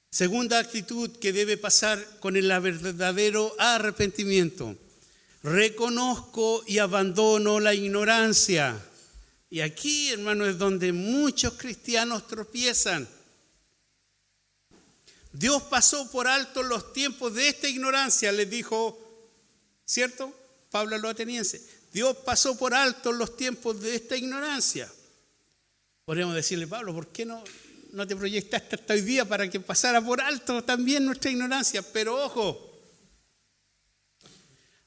Segunda actitud que debe pasar con el verdadero arrepentimiento. Reconozco y abandono la ignorancia. Y aquí, hermano, es donde muchos cristianos tropiezan. Dios pasó por alto los tiempos de esta ignorancia, les dijo, ¿cierto? Pablo a los atenienses. Dios pasó por alto los tiempos de esta ignorancia. Podríamos decirle, Pablo, ¿por qué no te proyectaste hasta hoy día para que pasara por alto también nuestra ignorancia? Pero ojo,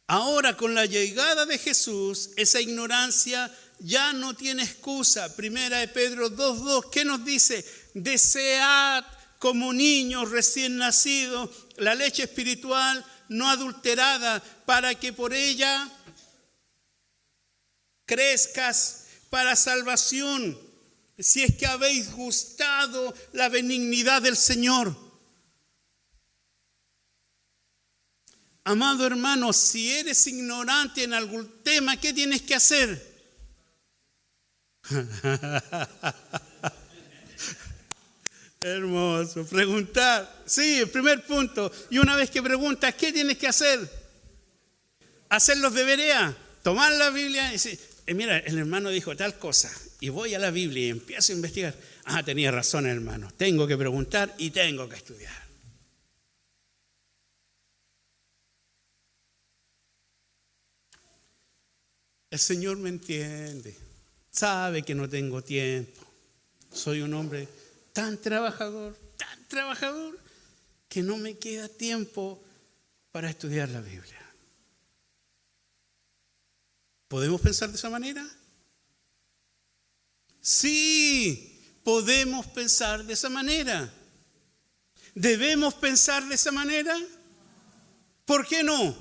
ahora con la llegada de Jesús, esa ignorancia ya no tiene excusa. Primera de Pedro 2:2, ¿qué nos dice? Desead como niños recién nacidos la leche espiritual no adulterada, para que por ella crezcas para salvación, si es que habéis gustado la benignidad del Señor. Amado hermano, si eres ignorante en algún tema, ¿qué tienes que hacer? Hermoso, preguntar. Sí, el primer punto. Y una vez que preguntas, ¿qué tienes que hacer? Hacer los deberes, tomar la Biblia y decir, mira, el hermano dijo tal cosa, y voy a la Biblia y empiezo a investigar. Tenía razón el hermano, tengo que preguntar y tengo que estudiar. El Señor me entiende, sabe que no tengo tiempo. Soy un hombre tan trabajador, que no me queda tiempo para estudiar la Biblia. ¿Podemos pensar de esa manera? Sí, podemos pensar de esa manera. ¿Debemos pensar de esa manera? ¿Por qué no?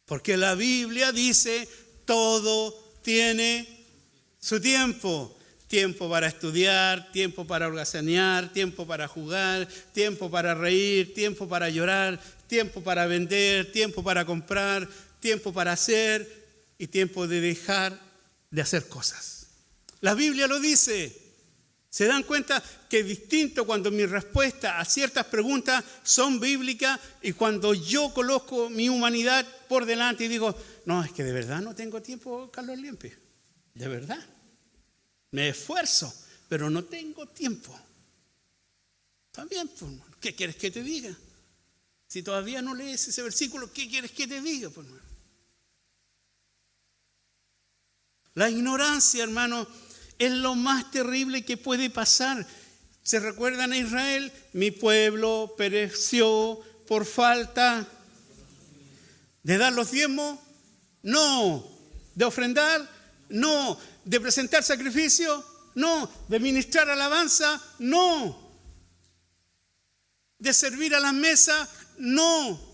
Porque la Biblia dice, todo tiene su tiempo. Tiempo para estudiar, tiempo para holgazanear, tiempo para jugar, tiempo para reír, tiempo para llorar, tiempo para vender, tiempo para comprar, tiempo para hacer y tiempo de dejar de hacer cosas. La Biblia lo dice. ¿Se dan cuenta que es distinto cuando mis respuestas a ciertas preguntas son bíblicas y cuando yo coloco mi humanidad por delante y digo, no, es que de verdad no tengo tiempo, Carlos Liempe, de verdad. Me esfuerzo, pero no tengo tiempo. También, pues, ¿qué quieres que te diga? Si todavía no lees ese versículo, ¿qué quieres que te diga? Pues, la ignorancia, hermano, es lo más terrible que puede pasar. ¿Se recuerdan a Israel? Mi pueblo pereció por falta ¿De dar los diezmos? No. ¿De ofrendar? No. ¿De presentar sacrificio? No. ¿De ministrar alabanza? No. ¿De servir a las mesas? No.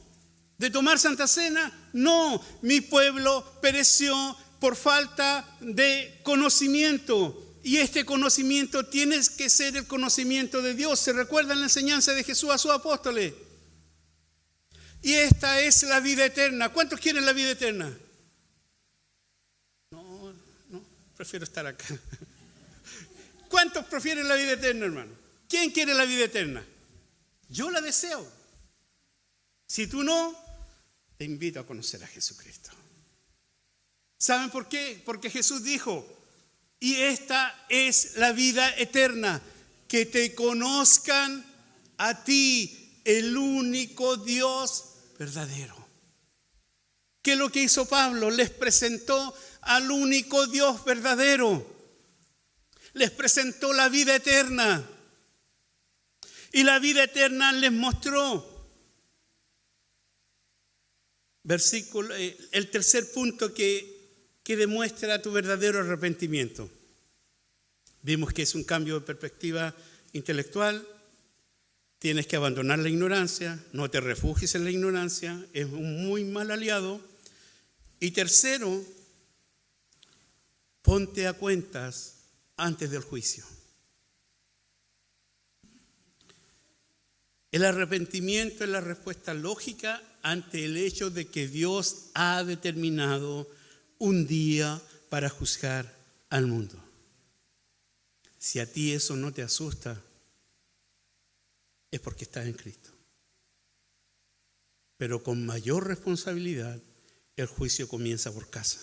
¿De tomar Santa Cena? No. Mi pueblo pereció por falta de conocimiento. Y este conocimiento tiene que ser el conocimiento de Dios. ¿Se recuerdan la enseñanza de Jesús a sus apóstoles? Y esta es la vida eterna. ¿Cuántos quieren la vida eterna? No, prefiero estar acá. ¿Cuántos prefieren la vida eterna, hermano? ¿Quién quiere la vida eterna? Yo la deseo. Si tú no, te invito a conocer a Jesucristo. ¿Saben por qué? Porque Jesús dijo, y esta es la vida eterna, que te conozcan a ti, el único Dios verdadero. ¿Qué es lo que hizo Pablo? Les presentó al único Dios verdadero. Les presentó la vida eterna. Y la vida eterna les mostró. El tercer punto que demuestra tu verdadero arrepentimiento. Vimos que es un cambio de perspectiva intelectual. Tienes que abandonar la ignorancia, no te refugies en la ignorancia, es un muy mal aliado. Y tercero, ponte a cuentas antes del juicio. El arrepentimiento es la respuesta lógica ante el hecho de que Dios ha determinado un día para juzgar al mundo. Si a ti eso no te asusta, es porque estás en Cristo. Pero con mayor responsabilidad, el juicio comienza por casa.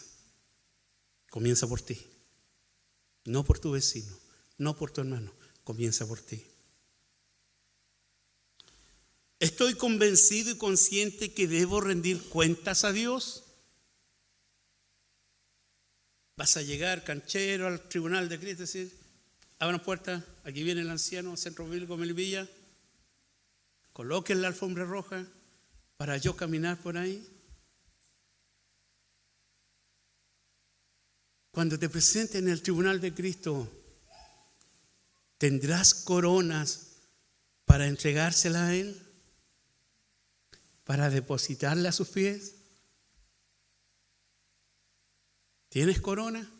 Comienza por ti. No por tu vecino, no por tu hermano, comienza por ti. ¿Estoy convencido y consciente que debo rendir cuentas a Dios? Vas a llegar canchero al tribunal de Cristo y decir, abran puertas, aquí viene el anciano, Centro Bíblico Melipilla, coloquen la alfombra roja para yo caminar por ahí. Cuando te presenten en el tribunal de Cristo, ¿tendrás coronas para entregárselas a Él? ¿Para depositarla a sus pies? ¿Tienes corona?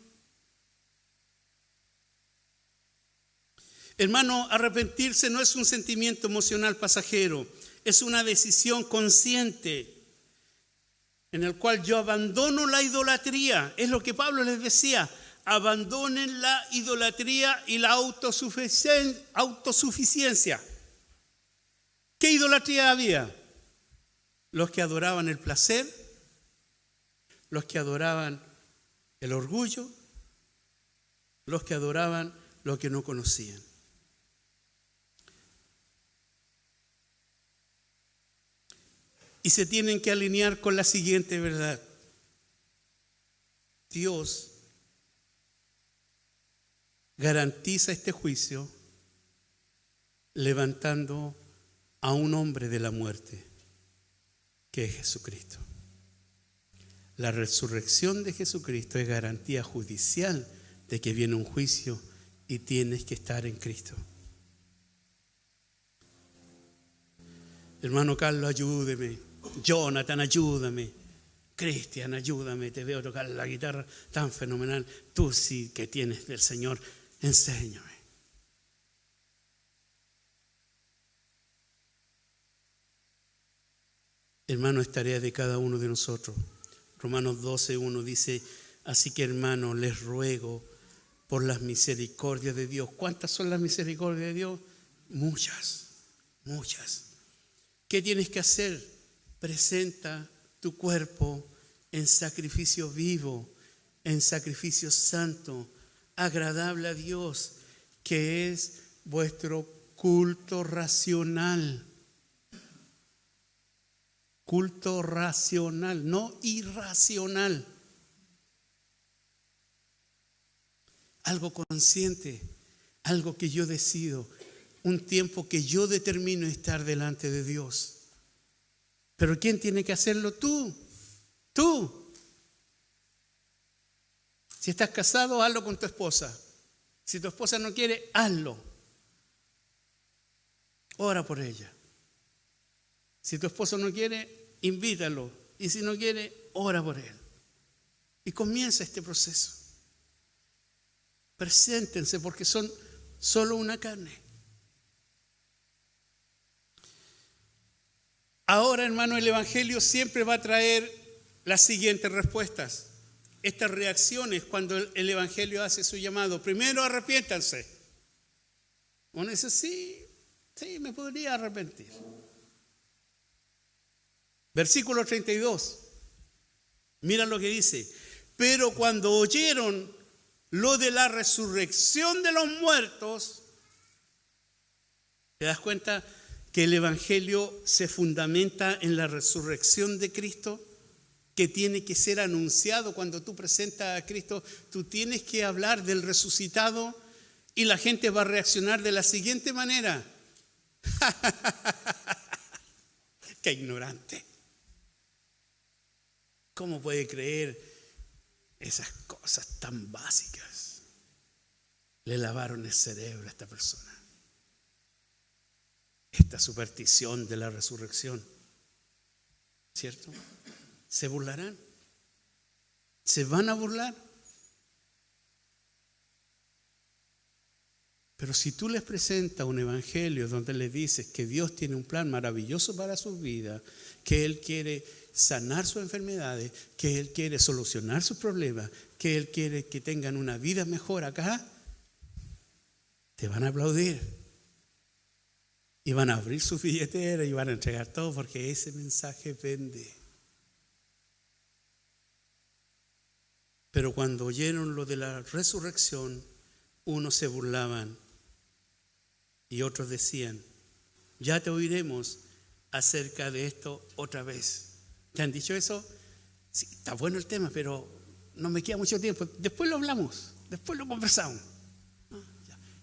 Hermano, arrepentirse no es un sentimiento emocional pasajero, es una decisión consciente en el cual yo abandono la idolatría. Es lo que Pablo les decía, abandonen la idolatría y la autosuficiencia. ¿Qué idolatría había? Los que adoraban el placer, los que adoraban el orgullo, los que adoraban lo que no conocían. Y se tienen que alinear con la siguiente verdad. Dios garantiza este juicio levantando a un hombre de la muerte, que es Jesucristo. La resurrección de Jesucristo es garantía judicial de que viene un juicio y tienes que estar en Cristo. Hermano Carlos, ayúdeme. Jonathan, ayúdame. Cristian, ayúdame. Te veo tocar la guitarra tan fenomenal. Tú sí que tienes del Señor. Enséñame. Hermano, es tarea de cada uno de nosotros. Romanos 12:1 dice, así que hermano, les ruego por las misericordias de Dios. ¿Cuántas son las misericordias de Dios? Muchas, muchas. ¿Qué tienes que hacer? Presenta tu cuerpo en sacrificio vivo, en sacrificio santo, agradable a Dios, que es vuestro culto racional. Culto racional, no irracional. Algo consciente, algo que yo decido, un tiempo que yo determino estar delante de Dios. Pero ¿quién tiene que hacerlo? Tú. Tú. Si estás casado, hazlo con tu esposa. Si tu esposa no quiere, hazlo. Ora por ella. Si tu esposo no quiere, invítalo. Y si no quiere, ora por él. Y comienza este proceso. Preséntense porque son solo una carne. Ahora, hermano, el Evangelio siempre va a traer las siguientes respuestas. Estas reacciones cuando el Evangelio hace su llamado. Primero, arrepiéntanse. Uno dice, sí, me podría arrepentir. Versículo 32. Mira lo que dice. Pero cuando oyeron lo de la resurrección de los muertos, ¿te das cuenta que el Evangelio se fundamenta en la resurrección de Cristo? Que tiene que ser anunciado cuando tú presentas a Cristo. Tú tienes que hablar del resucitado y la gente va a reaccionar de la siguiente manera. ¡Qué ignorante! ¿Cómo puede creer esas cosas tan básicas? Le lavaron el cerebro a esta persona. Esta superstición de la resurrección, ¿cierto? ¿Se burlarán? ¿Se van a burlar? Pero si tú les presentas un evangelio donde les dices que Dios tiene un plan maravilloso para sus vidas, que Él quiere sanar sus enfermedades, que Él quiere solucionar sus problemas, que Él quiere que tengan una vida mejor acá, te van a aplaudir. Y van a abrir su billetera y van a entregar todo porque ese mensaje vende. Pero cuando oyeron lo de la resurrección, unos se burlaban y otros decían, ya te oiremos acerca de esto otra vez. ¿Te han dicho eso? Sí, está bueno el tema, pero no me queda mucho tiempo. Después lo hablamos, después lo conversamos.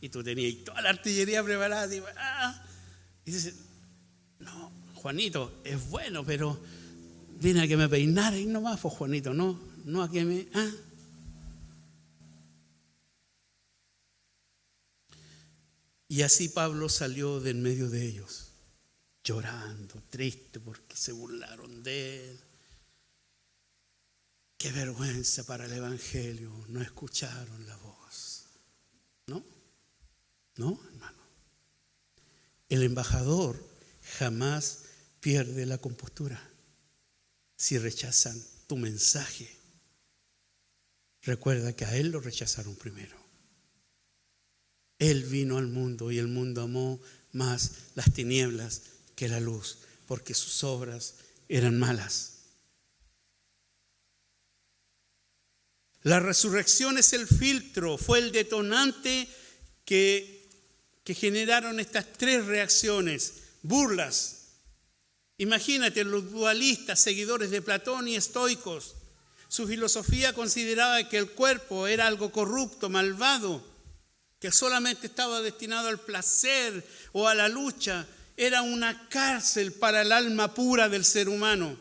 Y tú tenías toda la artillería preparada. Y dices, no, Juanito, es bueno, pero viene a que me peinara y no más, pues Juanito, no a que me... Y así Pablo salió de en medio de ellos, llorando, triste porque se burlaron de él. Qué vergüenza para el Evangelio, no escucharon la voz. No, hermano. El embajador jamás pierde la compostura. Si rechazan tu mensaje, recuerda que a él lo rechazaron primero. Él vino al mundo y el mundo amó más las tinieblas que la luz, porque sus obras eran malas. La resurrección es el filtro, fue el detonante que generaron estas tres reacciones, burlas. Imagínate, los dualistas, seguidores de Platón y estoicos, su filosofía consideraba que el cuerpo era algo corrupto, malvado, que solamente estaba destinado al placer o a la lucha, era una cárcel para el alma pura del ser humano.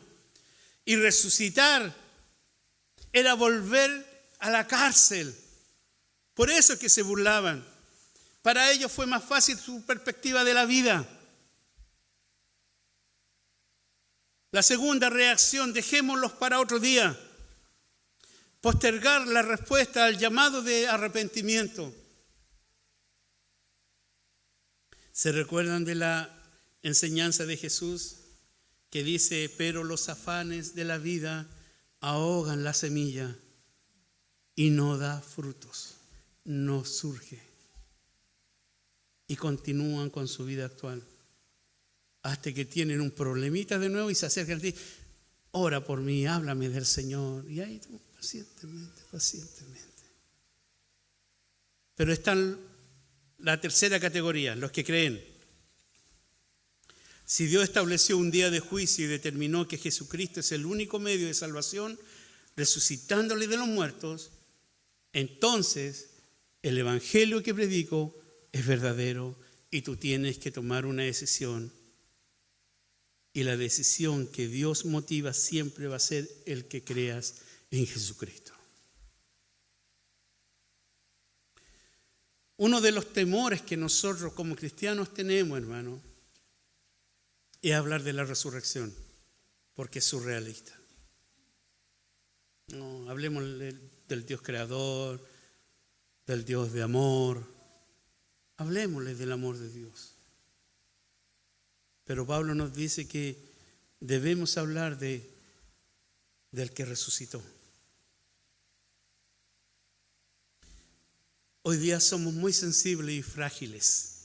Y resucitar era volver a la cárcel. Por eso es que se burlaban. Para ellos fue más fácil su perspectiva de la vida. La segunda reacción, dejémoslos para otro día. Postergar la respuesta al llamado de arrepentimiento. ¿Se recuerdan de la enseñanza de Jesús que dice, pero los afanes de la vida ahogan la semilla y no da frutos, no surge? Y continúan con su vida actual hasta que tienen un problemita de nuevo y se acercan a ti. Ora por mí, háblame del Señor. Y ahí tú, pacientemente. Pero están la tercera categoría, los que creen. Si Dios estableció un día de juicio y determinó que Jesucristo es el único medio de salvación, resucitándole de los muertos, entonces el evangelio que predico es verdadero y tú tienes que tomar una decisión Y la decisión que Dios motiva siempre va a ser el que creas en Jesucristo. Uno de los temores que nosotros como cristianos tenemos, hermano, es hablar de la resurrección, porque es surrealista. No, hablemos del Dios creador, del Dios de amor. Hablemosle del amor de Dios. Pero Pablo nos dice que debemos hablar del que resucitó. Hoy día somos muy sensibles y frágiles,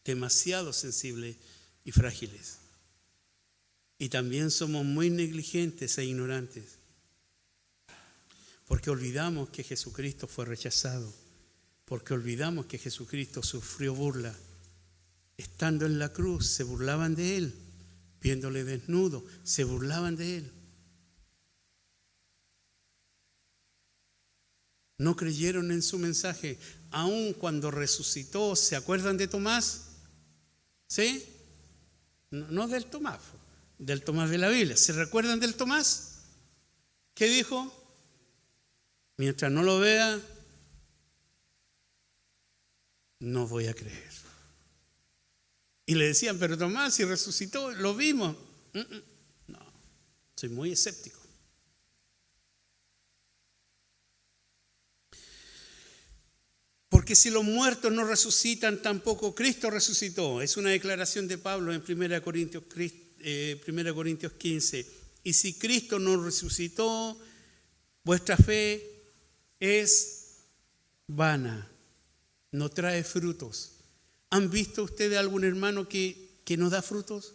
demasiado sensibles y frágiles. Y también somos muy negligentes e ignorantes, porque olvidamos que Jesucristo fue rechazado, porque olvidamos que Jesucristo sufrió burla. Estando en la cruz se burlaban de Él, viéndole desnudo, se burlaban de Él. No creyeron en su mensaje, aun cuando resucitó. ¿Se acuerdan de Tomás? ¿Sí? No del Tomás de la Biblia. ¿Se recuerdan del Tomás? ¿Qué dijo? Mientras no lo vea, no voy a creer. Y le decían, pero Tomás, si resucitó, lo vimos. No, soy muy escéptico. Porque si los muertos no resucitan, tampoco Cristo resucitó. Es una declaración de Pablo en 1 Corintios 15. Y si Cristo no resucitó, vuestra fe es vana, no trae frutos. ¿Han visto ustedes algún hermano que no da frutos?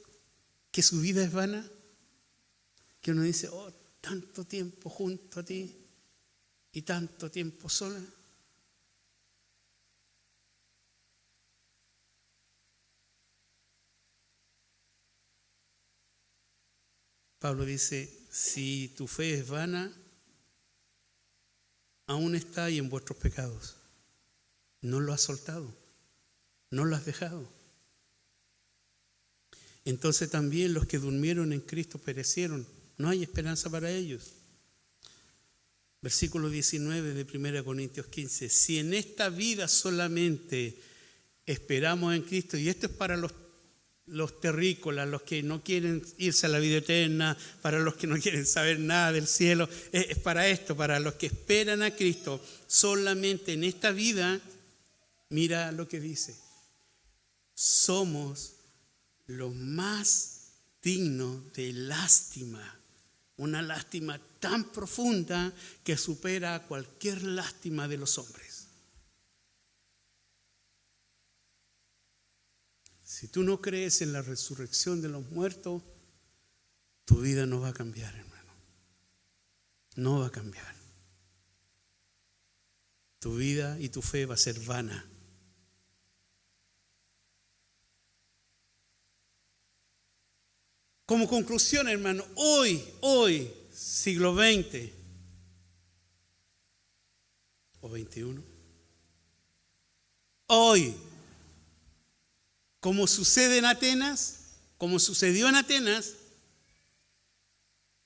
¿Que su vida es vana? Que uno dice, oh, tanto tiempo junto a ti y tanto tiempo sola. Pablo dice, si tu fe es vana, aún está ahí en vuestros pecados. No lo has soltado, no lo has dejado. Entonces también los que durmieron en Cristo perecieron. No hay esperanza para ellos. Versículo 19 de 1 Corintios 15. Si en esta vida solamente esperamos en Cristo, y esto es para los terrícolas, los que no quieren irse a la vida eterna, para los que no quieren saber nada del cielo, es para esto, para los que esperan a Cristo, solamente en esta vida, mira lo que dice, somos los más dignos de lástima, una lástima tan profunda que supera a cualquier lástima de los hombres. Si tú no crees en la resurrección de los muertos, tu vida no va a cambiar, hermano. No va a cambiar. Tu vida y tu fe va a ser vana. Como conclusión, hermano, hoy, siglo XX o XXI, hoy, como sucede en Atenas, como sucedió en Atenas,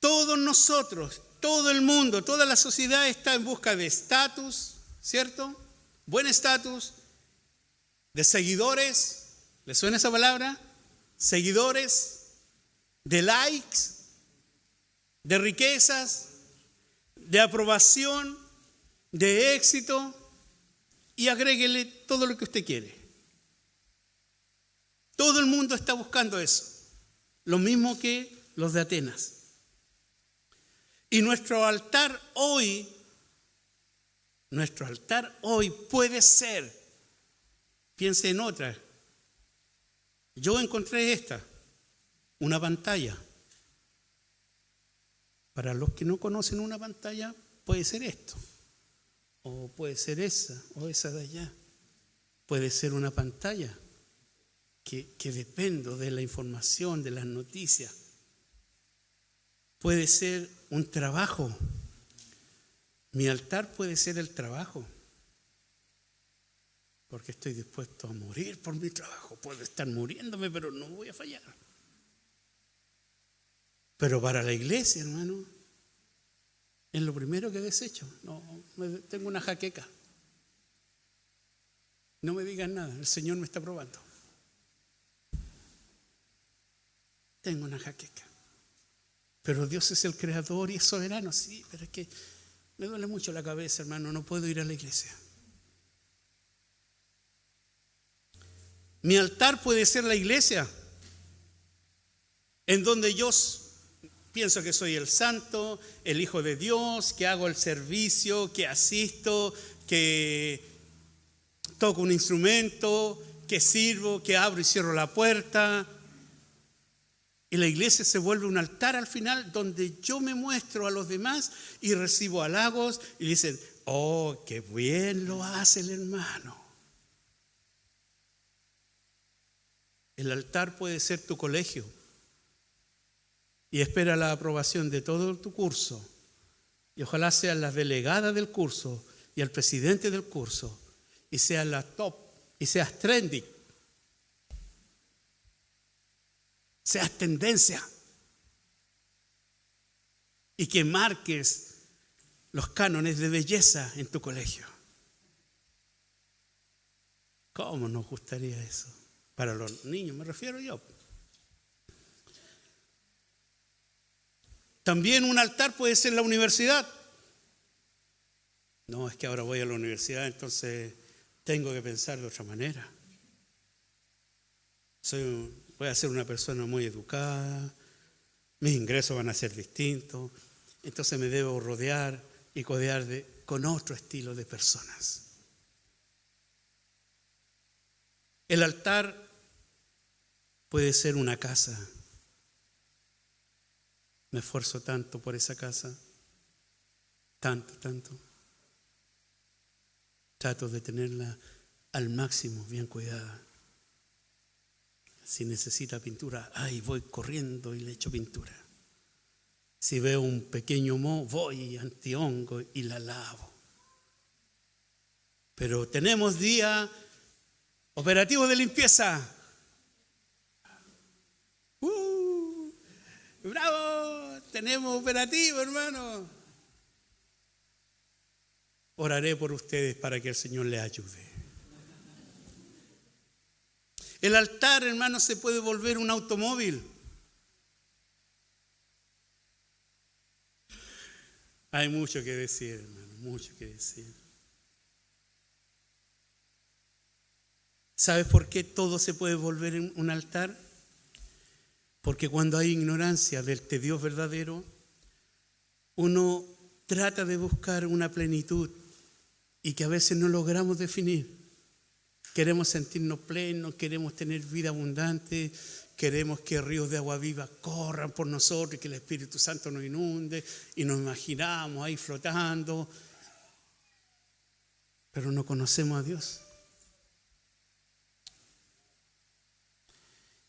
todos nosotros, todo el mundo, toda la sociedad está en busca de estatus, ¿cierto? Buen estatus, de seguidores, ¿le suena esa palabra? Seguidores, de likes, de riquezas, de aprobación, de éxito, y agréguele todo lo que usted quiere. Todo el mundo está buscando eso, lo mismo que los de Atenas. Y nuestro altar hoy puede ser, piense en otra. Yo encontré esta, una pantalla. Para los que no conocen una pantalla, puede ser esto, o puede ser esa, o esa de allá. Puede ser una pantalla. Que dependo de la información, de las noticias. Puede ser un trabajo. Mi altar puede ser el trabajo. Porque estoy dispuesto a morir por mi trabajo. Puedo estar muriéndome, pero no voy a fallar. Pero para la iglesia, hermano, es lo primero que desecho. No, tengo una jaqueca. No me digan nada, el Señor me está probando. Tengo una jaqueca. Pero Dios es el creador y es soberano, sí, pero es que me duele mucho la cabeza, hermano, no puedo ir a la iglesia. Mi altar puede ser la iglesia, en donde yo pienso que soy el santo, el Hijo de Dios, que hago el servicio, que asisto, que toco un instrumento, que sirvo, que abro y cierro la puerta. Y la iglesia se vuelve un altar al final donde yo me muestro a los demás y recibo halagos y dicen, oh, qué bien lo hace el hermano. El altar puede ser tu colegio y espera la aprobación de todo tu curso. Y ojalá seas la delegada del curso y el presidente del curso y seas la top y seas trending. Seas tendencia y que marques los cánones de belleza en tu colegio. ¿Cómo nos gustaría eso? Para los niños me refiero yo. También un altar puede ser la universidad. No, es que ahora voy a la universidad, entonces tengo que pensar de otra manera. Voy a ser una persona muy educada, mis ingresos van a ser distintos, entonces me debo rodear y codear con otro estilo de personas. El altar puede ser una casa. Me esfuerzo tanto por esa casa, tanto. Trato de tenerla al máximo bien cuidada. Si necesita pintura, voy corriendo y le echo pintura. Si veo un pequeño moho, voy antihongo y la lavo. Pero tenemos día operativo de limpieza. ¡Bravo! Tenemos operativo, hermano. Oraré por ustedes para que el Señor les ayude. El altar, hermano, se puede volver un automóvil. Hay mucho que decir, hermano, mucho que decir. ¿Sabes por qué todo se puede volver un altar? Porque cuando hay ignorancia del Dios verdadero, uno trata de buscar una plenitud y que a veces no logramos definir. Queremos sentirnos plenos, queremos tener vida abundante, queremos que ríos de agua viva corran por nosotros y que el Espíritu Santo nos inunde y nos imaginamos ahí flotando, pero no conocemos a Dios.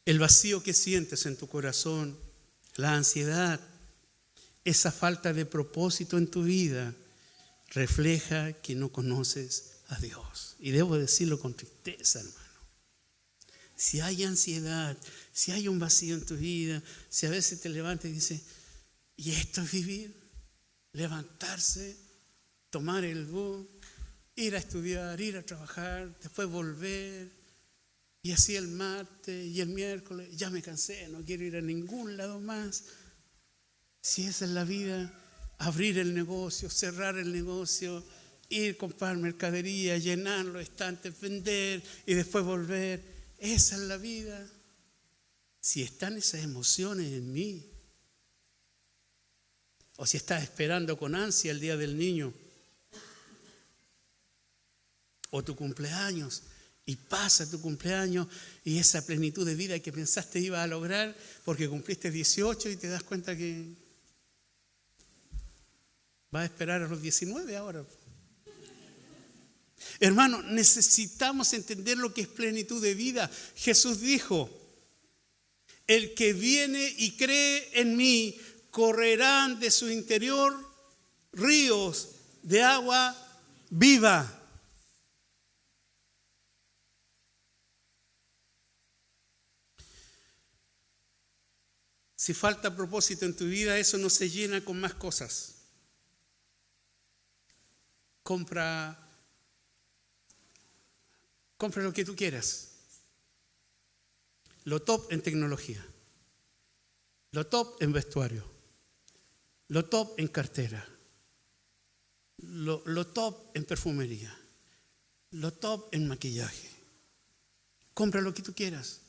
El vacío que sientes en tu corazón, la ansiedad, esa falta de propósito en tu vida refleja que no conoces a Dios. Y debo decirlo con tristeza, hermano. Si hay ansiedad, si hay un vacío en tu vida, si a veces te levantas y dices, ¿y esto es vivir? Levantarse, tomar el bus, ir a estudiar, ir a trabajar, después volver, y así el martes y el miércoles, ya me cansé, no quiero ir a ningún lado más. Si esa es la vida, abrir el negocio, cerrar el negocio, ir a comprar mercadería, llenar los estantes, vender y después volver. Esa es la vida. Si están esas emociones en mí, o si estás esperando con ansia el día del niño, o tu cumpleaños, y pasa tu cumpleaños y esa plenitud de vida que pensaste iba a lograr porque cumpliste 18 y te das cuenta que vas a esperar a los 19 ahora. Hermano, necesitamos entender lo que es plenitud de vida. Jesús dijo, el que viene y cree en mí, correrán de su interior ríos de agua viva. Si falta propósito en tu vida, eso no se llena con más cosas. Compra lo que tú quieras. Lo top en tecnología, lo top en vestuario, lo top en cartera, lo top en perfumería, lo top en maquillaje. Compra lo que tú quieras.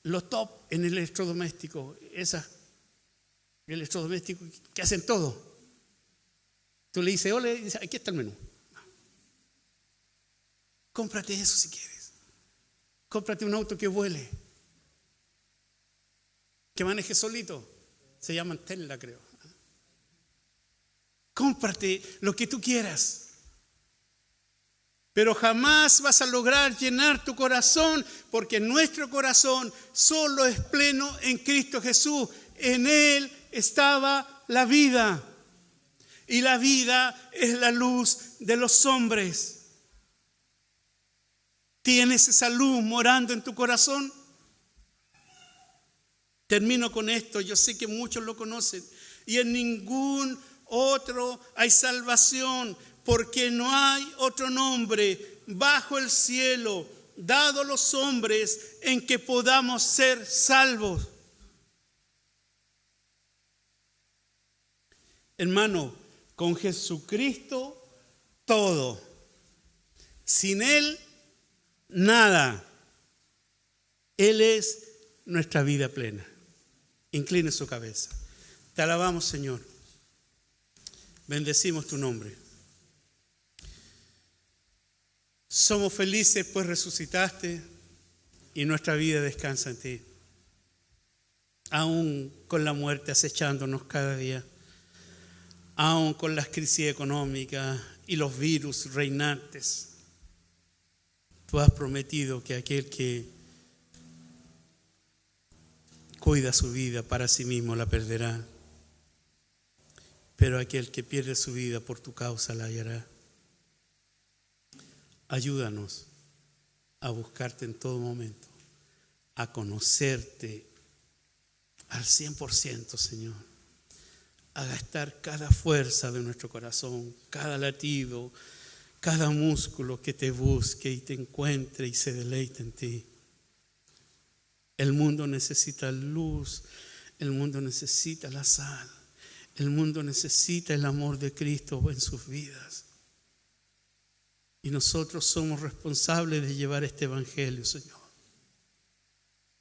Lo top en el electrodoméstico, esos electrodomésticos que hacen todo. Tú le dices, hola, y dice, aquí está el menú. Cómprate eso si quieres. Cómprate un auto que vuele, que maneje solito. Se llaman Tesla, creo. Cómprate lo que tú quieras. Pero jamás vas a lograr llenar tu corazón, porque nuestro corazón solo es pleno en Cristo Jesús. En Él estaba la vida. Y la vida es la luz de los hombres. ¿Tienes esa luz morando en tu corazón? Termino con esto. Yo sé que muchos lo conocen. Y en ningún otro hay salvación, porque no hay otro nombre bajo el cielo dado a los hombres en que podamos ser salvos. Hermano, con Jesucristo todo. Sin Él nada. Él es nuestra vida plena. Incline su cabeza. Te alabamos, Señor. Bendecimos tu nombre. Somos felices pues resucitaste y nuestra vida descansa en ti. Aún con la muerte acechándonos cada día, aún con las crisis económicas y los virus reinantes, tú has prometido que aquel que cuida su vida para sí mismo la perderá, pero aquel que pierde su vida por tu causa la hallará. Ayúdanos a buscarte en todo momento, a conocerte al 100%, Señor, a gastar cada fuerza de nuestro corazón, cada latido, cada músculo que te busque y te encuentre y se deleite en ti. El mundo necesita luz, el mundo necesita la sal, el mundo necesita el amor de Cristo en sus vidas. Y nosotros somos responsables de llevar este evangelio, Señor.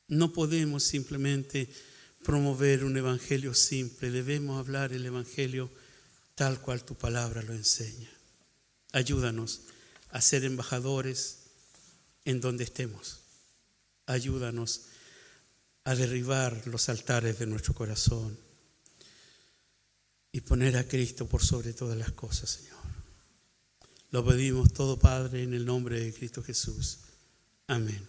No podemos simplemente promover un evangelio simple, debemos hablar el evangelio tal cual tu palabra lo enseña. Ayúdanos a ser embajadores en donde estemos. Ayúdanos a derribar los altares de nuestro corazón y poner a Cristo por sobre todas las cosas, Señor. Lo pedimos todo, Padre, en el nombre de Cristo Jesús. Amén.